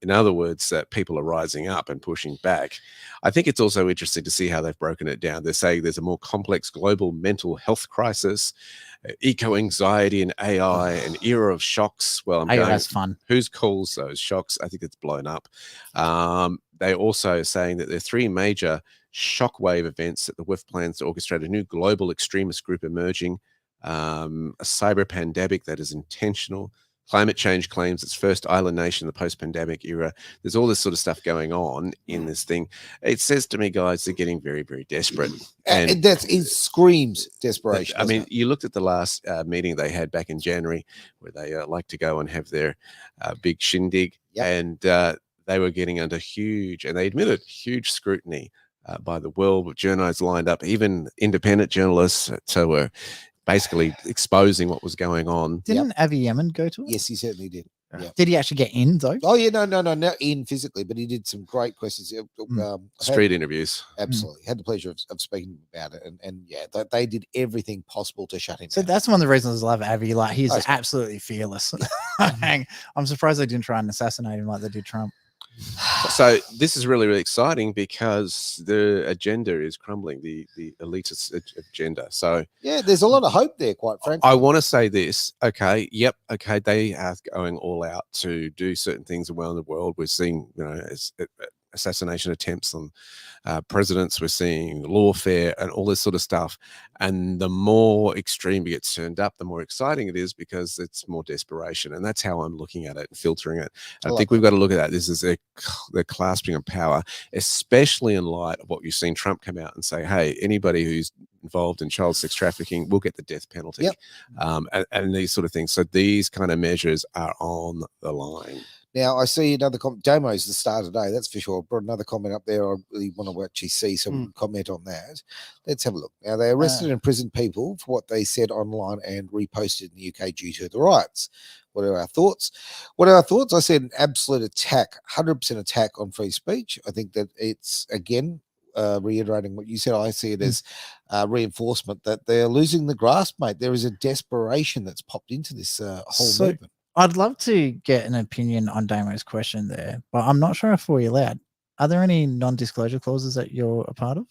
In other words, people are rising up and pushing back. I think it's also interesting to see how they've broken it down. They're saying there's a more complex global mental health crisis, eco-anxiety and AI, an era of shocks. Well, that's fun. Who's calls those shocks? I think it's blown up. They're also saying that there are three major shockwave events that the WEF plans to orchestrate: a new global extremist group emerging, a cyber pandemic that is intentional, climate change claims its first island nation in the post-pandemic era. There's all this sort of stuff going on in this thing. It says to me, guys, they're getting very, very desperate. And it screams desperation. I mean, you looked at the last meeting they had back in January, where they like to go and have their big shindig, and they were getting under and they admitted huge scrutiny by the world, with journalists lined up, even independent journalists that were basically exposing what was going on. Didn't Avi Yemen go to it? Yes, he certainly did. Yeah. Did he actually get in though? Oh yeah, no, not in physically, but he did some great questions. Street interviews. Absolutely, had the pleasure of speaking about it, and they did everything possible to shut him So down. that's one of the reasons I love Avi. Like he's absolutely fearless. I'm surprised they didn't try and assassinate him like they did Trump. So this is really, really exciting because the agenda is crumbling, the elitist agenda. So yeah, there's a lot of hope there, quite frankly. I want to say this. Okay, they are going all out to do certain things around the world. We're seeing, assassination attempts on presidents. We're seeing lawfare and all this sort of stuff. And the more extreme it gets turned up, the more exciting it is because it's more desperation. And that's how I'm looking at it and filtering it. I think we've got to look at that. This is their clasping of power, especially in light of what you've seen Trump come out and say, hey, anybody who's involved in child sex trafficking will get the death penalty. And these sort of things. So these kind of measures are on the line. Now, I see another comment. Damo's the star today, that's for sure. I brought another comment up there I really want to actually see, so we can comment on that. Let's have a look. Now, they arrested and imprisoned people for what they said online and reposted in the UK due to the riots. What are our thoughts? I said an absolute attack, 100% attack on free speech. I think that it's, again, reiterating what you said, I see it as reinforcement that they're losing the grasp, mate. There is a desperation that's popped into this whole movement. I'd love to get an opinion on Damo's question there, but I'm not sure if we're allowed. Are there any non-disclosure clauses that you're a part of?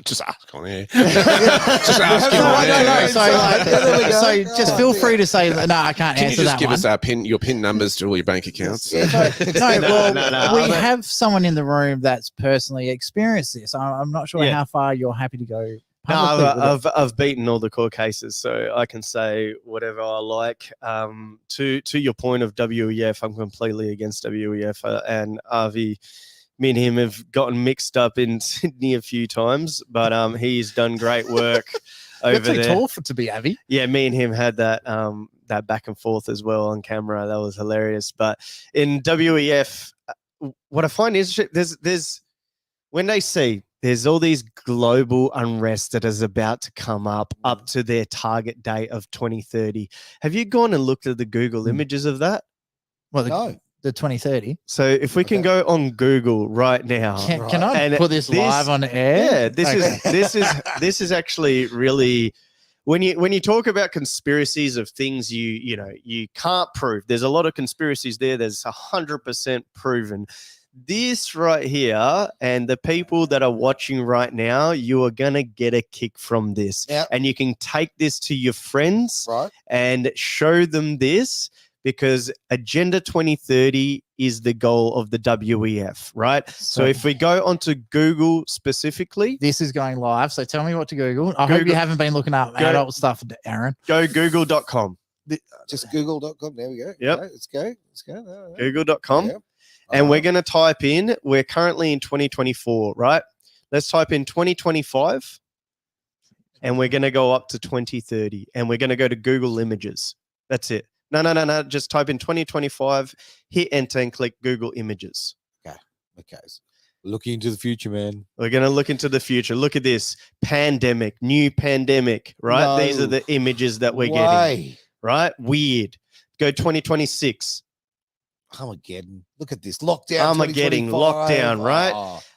Just ask on air. Just ask him on air. So just feel free to say, no, I can't answer that. Can you just give us your PIN numbers to all your bank accounts? We have someone in the room that's personally experienced this. I'm not sure how far you're happy to go No, I've beaten all the court cases, so I can say whatever I like. To your point of WEF, I'm completely against WEF, and Avi, me and him have gotten mixed up in Sydney a few times, but he's done great work over there. You're too tall to be Avi. Yeah, me and him had that that back and forth as well on camera. That was hilarious. But in WEF, what I find is there's when they see there's all these global unrest that is about to come up to their target date of 2030. Have you gone and looked at the Google images of that? Well, the 2030. So if we can go on Google right now, can I put this live on air? Yeah, this is actually really when you talk about conspiracies of things you can't prove. There's a lot of conspiracies there. There's 100% proven. This right here, and the people that are watching right now, you are gonna get a kick from this, and you can take this to your friends and show them this, because Agenda 2030 is the goal of the WEF, right? So if we go onto Google specifically, this is going live. So tell me what to Google. I hope you haven't been looking up adult stuff, Aaron. Go google.com. Just google.com. There we go. Yep. Let's go. Google.com. Yep. And we're going to type in, we're currently in 2024, right? Let's type in 2025, and we're going to go up to 2030, and we're going to go to Google Images. That's it. No. Just type in 2025, hit enter, and click Google Images. Okay. Looking into the future, man. We're going to look into the future. Look at this. Pandemic, new pandemic, right? No These are the images that we're getting, right? Weird. Go 2026. Armageddon. Look at this. Lockdown. Armageddon, lockdown, right?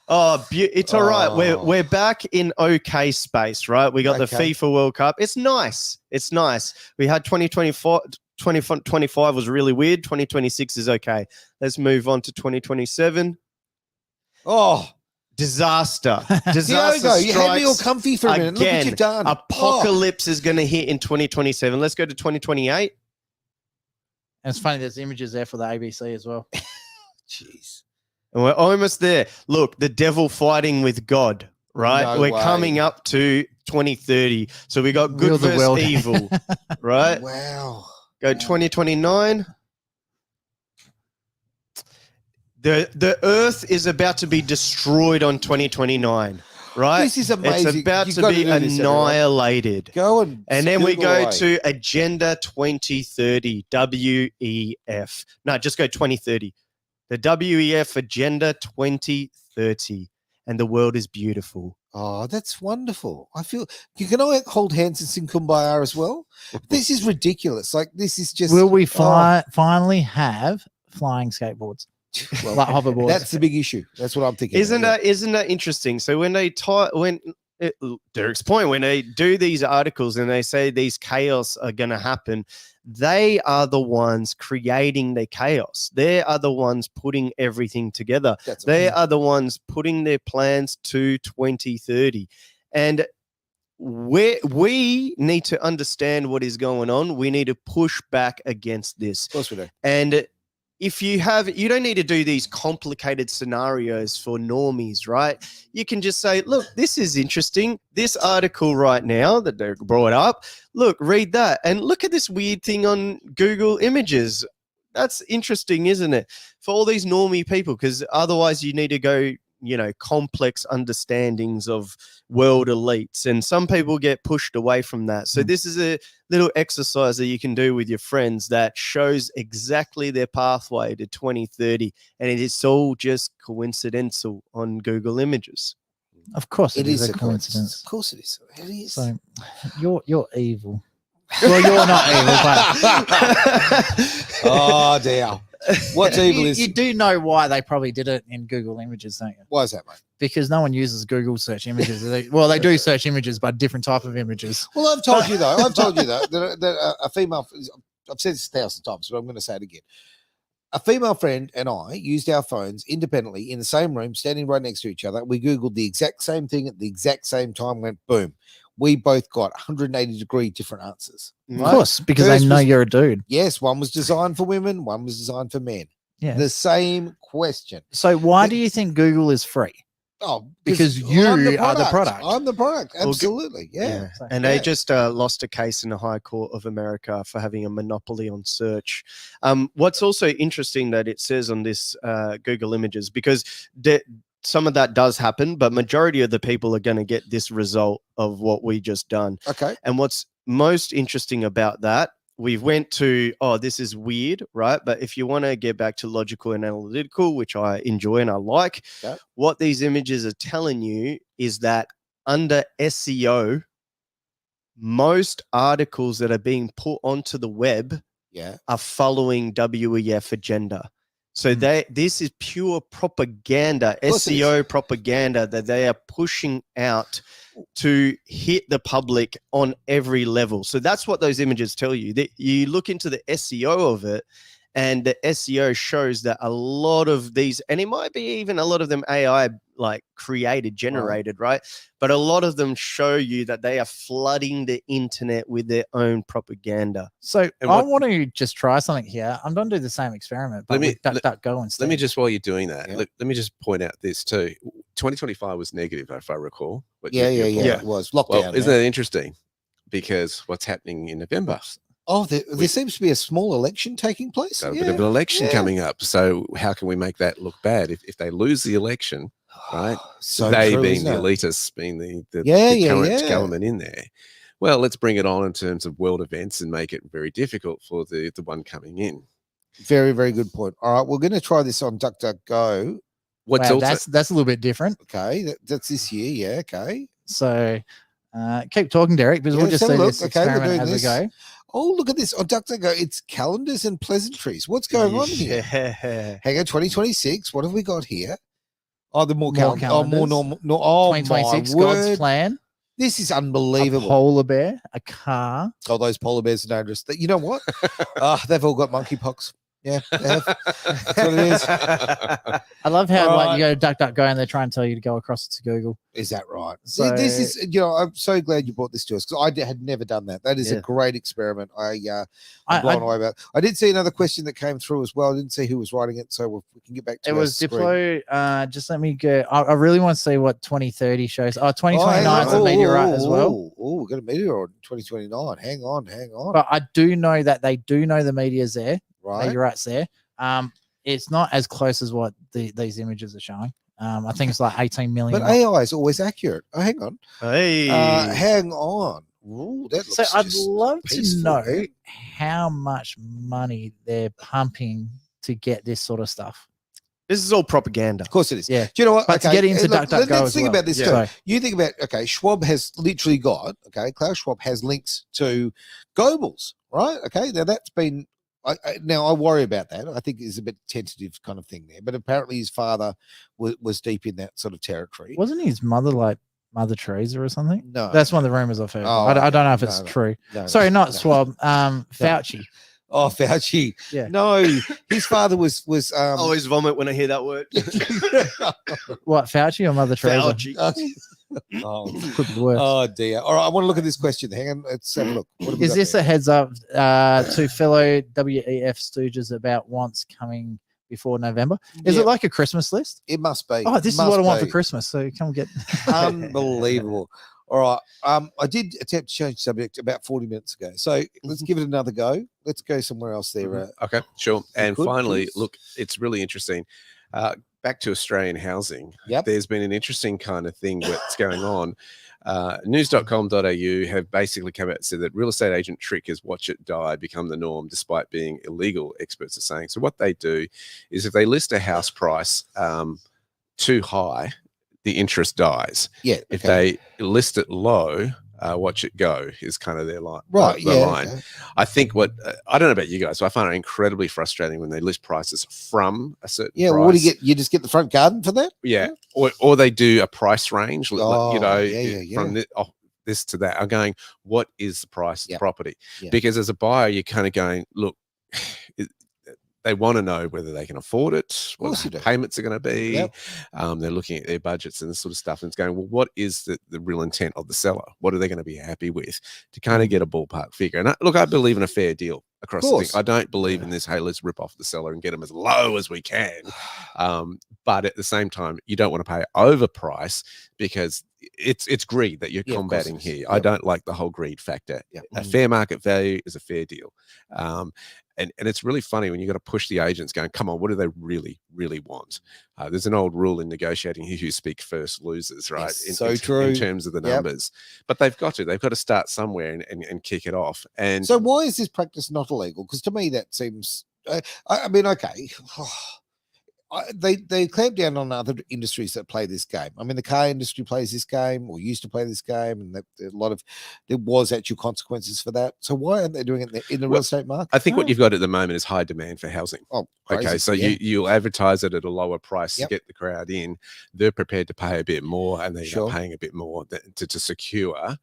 Oh, it's all right. We're back in okay space, right? We got the FIFA World Cup. It's nice. We had 2025 was really weird. 2026 is okay. Let's move on to 2027. Oh, disaster. Diogo, you had me all comfy for a minute. Look what you've done. Apocalypse is going to hit in 2027. Let's go to 2028. And it's funny, there's images there for the ABC as well. Jeez. And we're almost there. Look, the devil fighting with God, right? We're coming up to 2030. So we got good versus evil, right? Wow. Go 2029. The earth is about to be destroyed on 2029 right? This is amazing. It's about to be annihilated. Go and then we go to Agenda 2030, WEF. No, just go 2030. The WEF Agenda 2030. And the world is beautiful. Oh, that's wonderful. I feel you can all hold hands and sing Kumbaya as well. This is ridiculous. Like, this is just. Will we finally have flying skateboards? Well, like hoverboards. That's the big issue. That's what I'm thinking. Isn't that interesting? So when Derek's point, when they do these articles and they say these chaos are going to happen, they are the ones creating the chaos. They are the ones putting everything together. They are the ones putting their plans to 2030. And we need to understand what is going on. We need to push back against this. Of course we do. And if you don't need to do these complicated scenarios for normies, right? You can just say, look, this is interesting. This article right now that they brought up, look, read that. And look at this weird thing on Google Images. That's interesting, isn't it? For all these normie people, because otherwise you need to go, complex understandings of world elites. And some people get pushed away from that. So this is a little exercise that you can do with your friends that shows exactly their pathway to 2030. And it is all just coincidental on Google Images. Of course it is a coincidence. Of course it is. It is. So you're evil. Well, you're not evil, but oh dear. What's evil is you do know why they probably did it in Google Images, don't you? Why is that, mate? Because no one uses Google search images. They do search images, but different type of images. Well, I've told you that a female. I've said this 1,000 times, but I'm going to say it again. A female friend and I used our phones independently in the same room, standing right next to each other. We Googled the exact same thing at the exact same time. Went boom. We both got 180-degree different answers. Right? Of course, because they know you're a dude. Yes, one was designed for women, one was designed for men. Yeah. The same question. So why do you think Google is free? Oh, because you are the product. I'm the product. Absolutely. Yeah. And they just lost a case in the High Court of America for having a monopoly on search. What's also interesting that it says on this Google Images, because some of that does happen, but majority of the people are going to get this result of what we just done. Okay. And what's most interesting about that, we went to, oh, this is weird, right? But if you want to get back to logical and analytical, which I enjoy and I like, what these images are telling you is that under SEO, most articles that are being put onto the web are following WEF agenda. So this is pure propaganda, SEO propaganda that they are pushing out to hit the public on every level. So that's what those images tell you. That you look into the SEO of it, and the SEO shows that a lot of these, and it might be even a lot of them AI like created, generated, right? But a lot of them show you that they are flooding the internet with their own propaganda. So I want to just try something here. I'm going to do the same experiment, but with DuckDuckGo instead. Let me just, while you're doing that, let me just point out this too. 2025 was negative, if I recall. It was lockdown. Well, isn't that interesting? Because what's happening in November? Oh, there seems to be a small election taking place. Got a bit of an election coming up. So how can we make that look bad if they lose the election, right? So they true, being the elitists, being the current government in there. Well, let's bring it on in terms of world events and make it very difficult for the one coming in. Very, very good point. All right, we're going to try this on DuckDuckGo. That's a little bit different. Okay, that's this year. Yeah, okay. So keep talking, Derek, because we'll just see this experiment as we go. Oh, look at this on DuckDuckGo. It's calendars and pleasantries. What's going on here? Hang on, 2026. What have we got here? Oh, the more calendars. Oh, more normal. No, oh, 2026, God's plan. This is unbelievable. A polar bear, a car. Oh, those polar bears are dangerous. You know what? They've all got monkeypox. Yeah, that's what it is. I love how you go to DuckDuckGo and they try and tell you to go across to Google. Is that right? So, this is, I'm so glad you brought this to us because I had never done that. That is a great experiment. I'm blown away about it. I did see another question that came through as well. I didn't see who was writing it, so we can get back to it. It was Diplo. Just let me go. I really want to see what 2030 shows. 2029 is a meteorite as well. Oh, we've got a meteor in 2029. Hang on. But I do know that they do know the meteor's there. Right. You're right there. It's not as close as what these images are showing. I think it's like 18 million. But AI is always accurate. Oh, hang on. Hey. Hang on. Ooh, that looks so I'd love to know how much money they're pumping to get this sort of stuff. This is all propaganda. Of course it is. Yeah. Do you know what? But to get into DuckDuckGo let's think about this too. You think about, Schwab has literally got, Klaus Schwab has links to Goebbels, right? Okay. Now that's been, now I worry about that. I think it's a bit tentative kind of thing there, but apparently his father was deep in that sort of territory. Wasn't his mother like Mother Teresa or something? No, that's one of the rumors I've heard. I don't know if it's true. Sorry, not Schwab. Fauci. Oh, Fauci. Yeah. No, his father was. I always vomit when I hear that word. What, Fauci or Mother Teresa? Fauci. Could be worse. Oh dear. All right, I want to look at this question. Hang on, let's have a look. Is this a heads up to fellow WEF stooges about wants coming before November? Is it like a Christmas list? It must be. Oh, this is what I want for Christmas. So come get. Unbelievable. All right. I did attempt to change subject about 40 minutes ago. So let's give it another go. Let's go somewhere else there. Okay, sure. And finally, look, it's really interesting. Back to Australian housing. Yep. There's been an interesting kind of thing that's going on. News.com.au have basically come out and said that real estate agent trick is watch it die, become the norm, despite being illegal, experts are saying. So what they do is if they list a house price too high, the interest dies. Yeah. If they list it low, watch it go is kind of their line. Right. Line. Okay. I think I don't know about you guys, but I find it incredibly frustrating when they list prices from a certain price. Well, what do you get? You just get the front garden for that? Yeah. Or they do a price range, from this to that. I'm going, what is the price of the property? Yeah. Because as a buyer, you're kind of going, look, they want to know whether they can afford it, what the payments are going to be. Yep. They're looking at their budgets and this sort of stuff. And it's going, well, what is the real intent of the seller? What are they going to be happy with to kind of get a ballpark figure? And I believe in a fair deal across the thing. I don't believe in this, hey, let's rip off the seller and get them as low as we can. but at the same time, you don't want to pay overprice because it's greed that you're combating here. Yep. I don't like the whole greed factor. Yep. A fair market value is a fair deal. And it's really funny when you got to push the agents going, come on, what do they really, really want? There's an old rule in negotiating, he who speaks first loses, right? True. In terms of the numbers. But they've got to start somewhere and kick it off. And so why is this practice not illegal? Because to me, that seems, I mean, okay. They clamp down on other industries that play this game. I mean, the car industry plays this game or used to play this game, and there was actual consequences for that. So why aren't they doing it in the real estate market? I think what you've got at the moment is high demand for housing. Oh, crazy. Okay. So you'll advertise it at a lower price to get the crowd in. They're prepared to pay a bit more, and they're paying a bit more to secure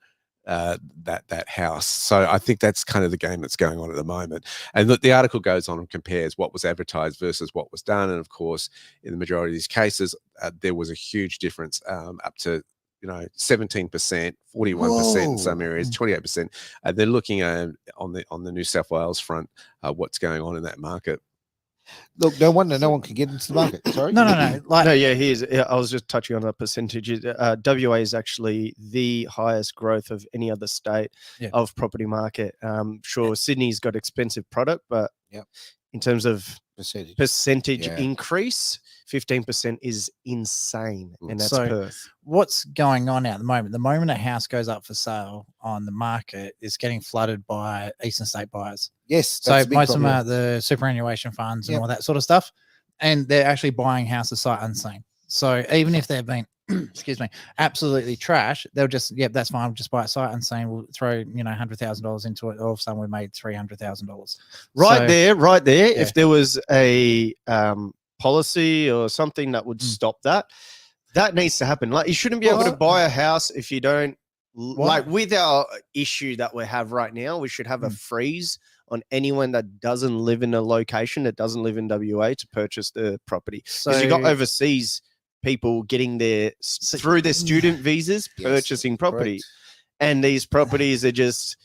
that house. So I think that's kind of the game that's going on at the moment. And the article goes on and compares what was advertised versus what was done. And of course, in the majority of these cases, there was a huge difference, up to 17%, 41% in some areas, 28%. They're looking at on the New South Wales front, what's going on in that market. Look, no one can get into the market. Sorry, no. I was just touching on the percentage. WA is actually the highest growth of any other state of property market. Sure, Sydney's got expensive product, but in terms of percentage increase, 15% is insane, and that's Perth. What's going on at the moment? The moment a house goes up for sale on the market, it's getting flooded by eastern state buyers. Yes, so most of them are the superannuation funds and all that sort of stuff, and they're actually buying houses sight unseen. So even if they've been, excuse me, absolutely trash, they'll just that's fine. We'll just buy it sight unseen. We'll throw $100,000 into it. All of a sudden, we made $300,000. Right there. Yeah. If there was a policy or something that would stop that needs to happen. Like, you shouldn't be able to buy a house if you don't like, with our issue that we have right now. We should have a freeze on anyone that doesn't live in a location, that doesn't live in WA, to purchase the property. Because you got overseas people getting there through their student visas, purchasing property. And these properties are just,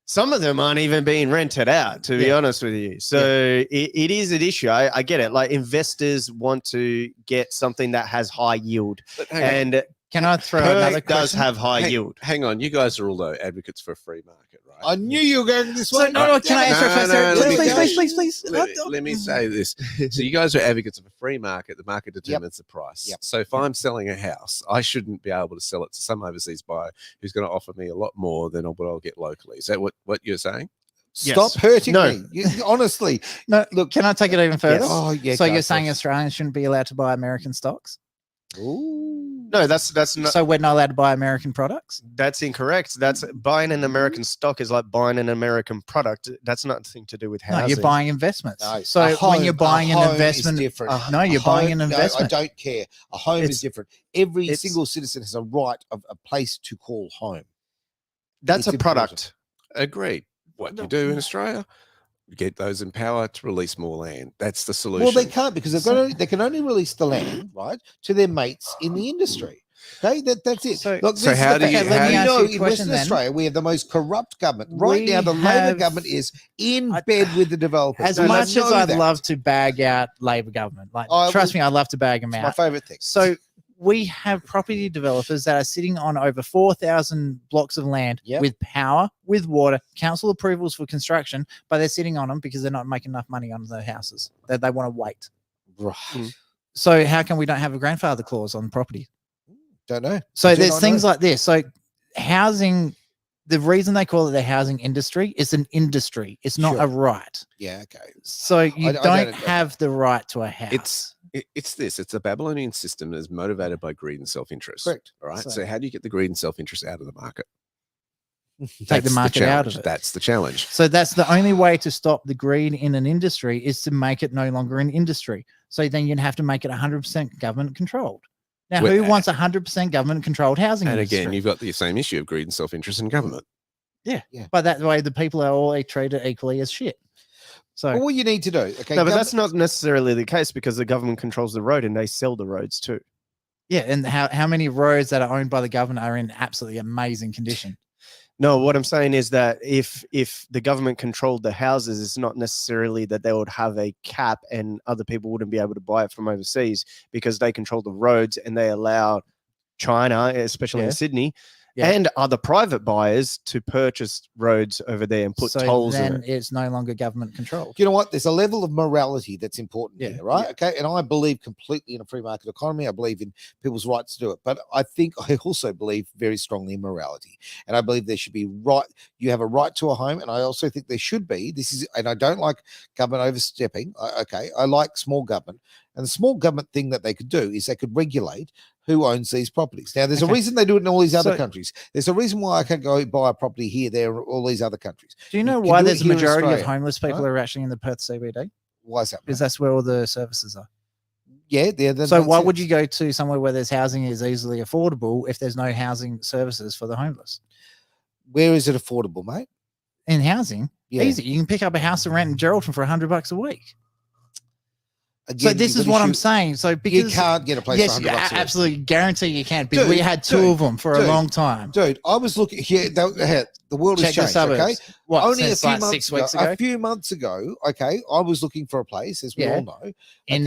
some of them aren't even being rented out, to be honest with you. So it is an issue. I get it. Like, investors want to get something that has high yield. And can I throw another question? Does have high yield. Hang on. You guys are all advocates for a free market, right? I knew you were going this way. No, can I answer? Please. Let me say this. So you guys are advocates of a free market. The market determines the price. So if I'm selling a house, I shouldn't be able to sell it to some overseas buyer who's going to offer me a lot more than what I'll get locally. Is that what you're saying? Stop hurting me. Honestly. No, look, can I take it even further? Yes. Oh, yeah. So you're saying Australians shouldn't be allowed to buy American stocks? Ooh. No, that's not. So we're not allowed to buy American products? That's incorrect. That's buying an American stock is like buying an American product. That's nothing to do with housing. No, you're buying investments. No, so when you're buying an investment, no, you're buying an investment. No, I don't care. A home is different. Every single citizen has a right of a place to call home. That's a product. Agreed. What you do in Australia, get those in power to release more land. That's the solution. Well, they can't, because they can only release the land, right, to their mates in the industry. Okay, that's it. So how do you know in Western Australia we have the most corrupt government right now? The Labor government is in bed with the developers. As much as I'd love to bag out Labor government, trust me, I'd love to bag them out. My favorite thing. So we have property developers that are sitting on over 4,000 blocks of land with power, with water, council approvals for construction, but they're sitting on them because they're not making enough money on their houses. They want to wait. Right. So how come we don't have a grandfather clause on property? Don't know. So there's things like this. So housing, the reason they call it the housing industry is an industry. It's not a right. Yeah, okay. So you don't have the right to a house. It's a Babylonian system that is motivated by greed and self-interest. Correct. All right. So how do you get the greed and self-interest out of the market? Take the market out of it. That's the challenge. So that's the only way to stop the greed in an industry, is to make it no longer an industry. So then you'd have to make it 100% government controlled. Now, who wants 100% government controlled housing? And industry? again, you've got the same issue of greed and self-interest in government. Yeah. But that way, the people are all treated equally as shit. So all you need to do, no, but that's not necessarily the case, because the government controls the road and they sell the roads too. Yeah, and how many roads that are owned by the government are in absolutely amazing condition? No, what I'm saying is that if the government controlled the houses, it's not necessarily that they would have a cap and other people wouldn't be able to buy it from overseas, because they control the roads and they allow China, especially in Sydney, and other private buyers to purchase roads over there and put tolls in it. It's no longer government controlled. You know what? There's a level of morality that's important here, right? Yeah. Okay. And I believe completely in a free market economy. I believe in people's rights to do it. But I also believe very strongly in morality. And I believe there should be you have a right to a home. And I also think there should be, and I don't like government overstepping. I like small government. And the small government thing that they could do is they could regulate who owns these properties. Now, there's a reason they do it in all these other countries. There's a reason why I can't go buy a property here, there, or all these other countries. Do you know why there's a majority of homeless people are actually in the Perth CBD? Why is that? Because that's where all the services are. Yeah. So why would you go to somewhere where there's housing is easily affordable if there's no housing services for the homeless? Where is it affordable, mate? In housing? Yeah. Easy. You can pick up a house and rent in Geraldton for $100 a week. Again, so this is what I'm saying. So because you can't get a place for $100 a week. Absolutely guarantee you can't. Because we had two of them for a long time. Dude, I was looking here. The world has changed. Okay, what, only since 6 weeks ago. A few months ago. Okay, I was looking for a place, as we all know, in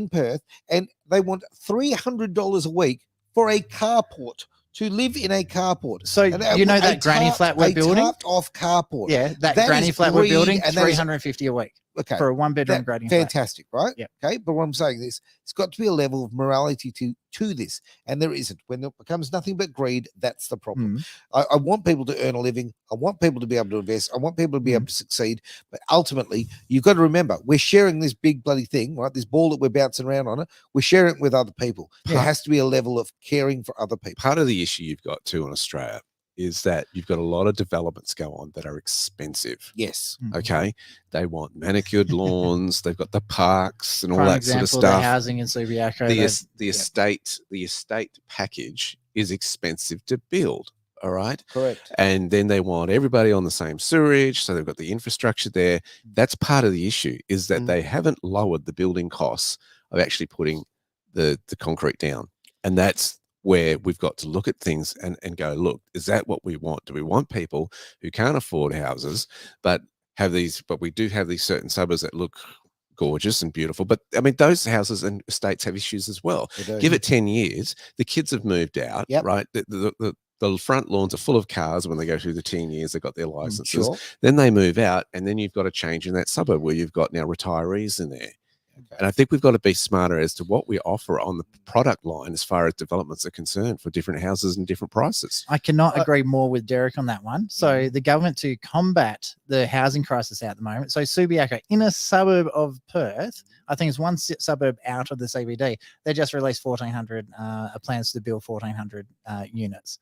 Perth, and they want $300 a week for a carport. To live in a carport. So you know that granny flat we're building? Off carport. Yeah, that granny flat we're building, $350 a week. Okay. For a one-bedroom granny flat. Fantastic, right? Yeah. Okay. But what I'm saying is it's got to be a level of morality to this. And there isn't. When it becomes nothing but greed, that's the problem. I want people to earn a living. I want people to be able to invest. I want people to be able to succeed. But ultimately, you've got to remember, we're sharing this big bloody thing, right? This ball that we're bouncing around on it. We're sharing it with other people. There has to be a level of caring for other people. Part of the issue you've got too in Australia is that you've got a lot of developments go on that are expensive. Yes. Okay. They want manicured lawns. They've got the parks and all For that example, sort of stuff. The housing in Subiaco. The estate package is expensive to build. All right. Correct. And then they want everybody on the same sewerage. So they've got the infrastructure there. That's part of the issue, is that they haven't lowered the building costs of actually putting the concrete down. And that's where we've got to look at things and go, look, is that what we want? Do we want people who can't afford houses, but we do have these certain suburbs that look gorgeous and beautiful? But I mean, those houses and estates have issues as well. Give it 10 years, the kids have moved out, right? The front lawns are full of cars when they go through the 10 years, they've got their licenses. Then they move out, and then you've got a change in that suburb where you've got now retirees in there. And I think we've got to be smarter as to what we offer on the product line as far as developments are concerned for different houses and different prices. I cannot agree more with Derek on that one. So the government, to combat the housing crisis at the moment, so Subiaco, in a suburb of Perth, I think it's one suburb out of the CBD, they just released 1,400 plans to build 1,400 units.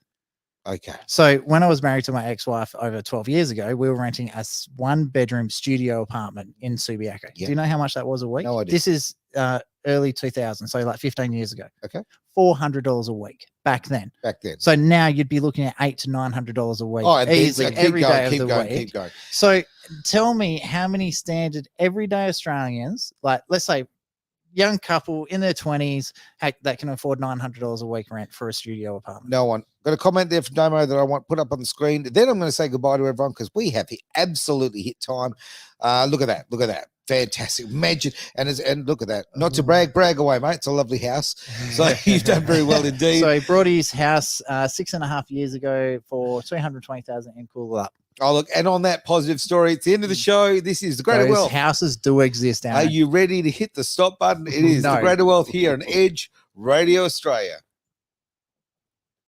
Okay. So when I was married to my ex-wife over 12 years ago, we were renting a one-bedroom studio apartment in Subiaco. Yep. Do you know how much that was a week? No idea. This is early 2000, so like 15 years ago. Okay. $400 a week back then. So now you'd be looking at $800 to $900 a week. Oh, easily every day of the week. Keep going. So tell me how many standard everyday Australians, like let's say young couple in their 20s, that can afford $900 a week rent for a studio apartment. No one. Got a comment there from Domo that I want put up on the screen. Then I'm going to say goodbye to everyone because we have absolutely hit time. Look at that. Look at that. Fantastic. Imagine. And look at that. Not to brag away, mate. It's a lovely house. So you've done very well indeed. So he brought his house 6.5 years ago for $220,000 and cool it up. Oh, look, and on that positive story, it's the end of the show. This is the Greater Wealth. Houses do exist, Aaron. Are you ready to hit the stop button? It is the Greater Wealth here on Edge Radio Australia.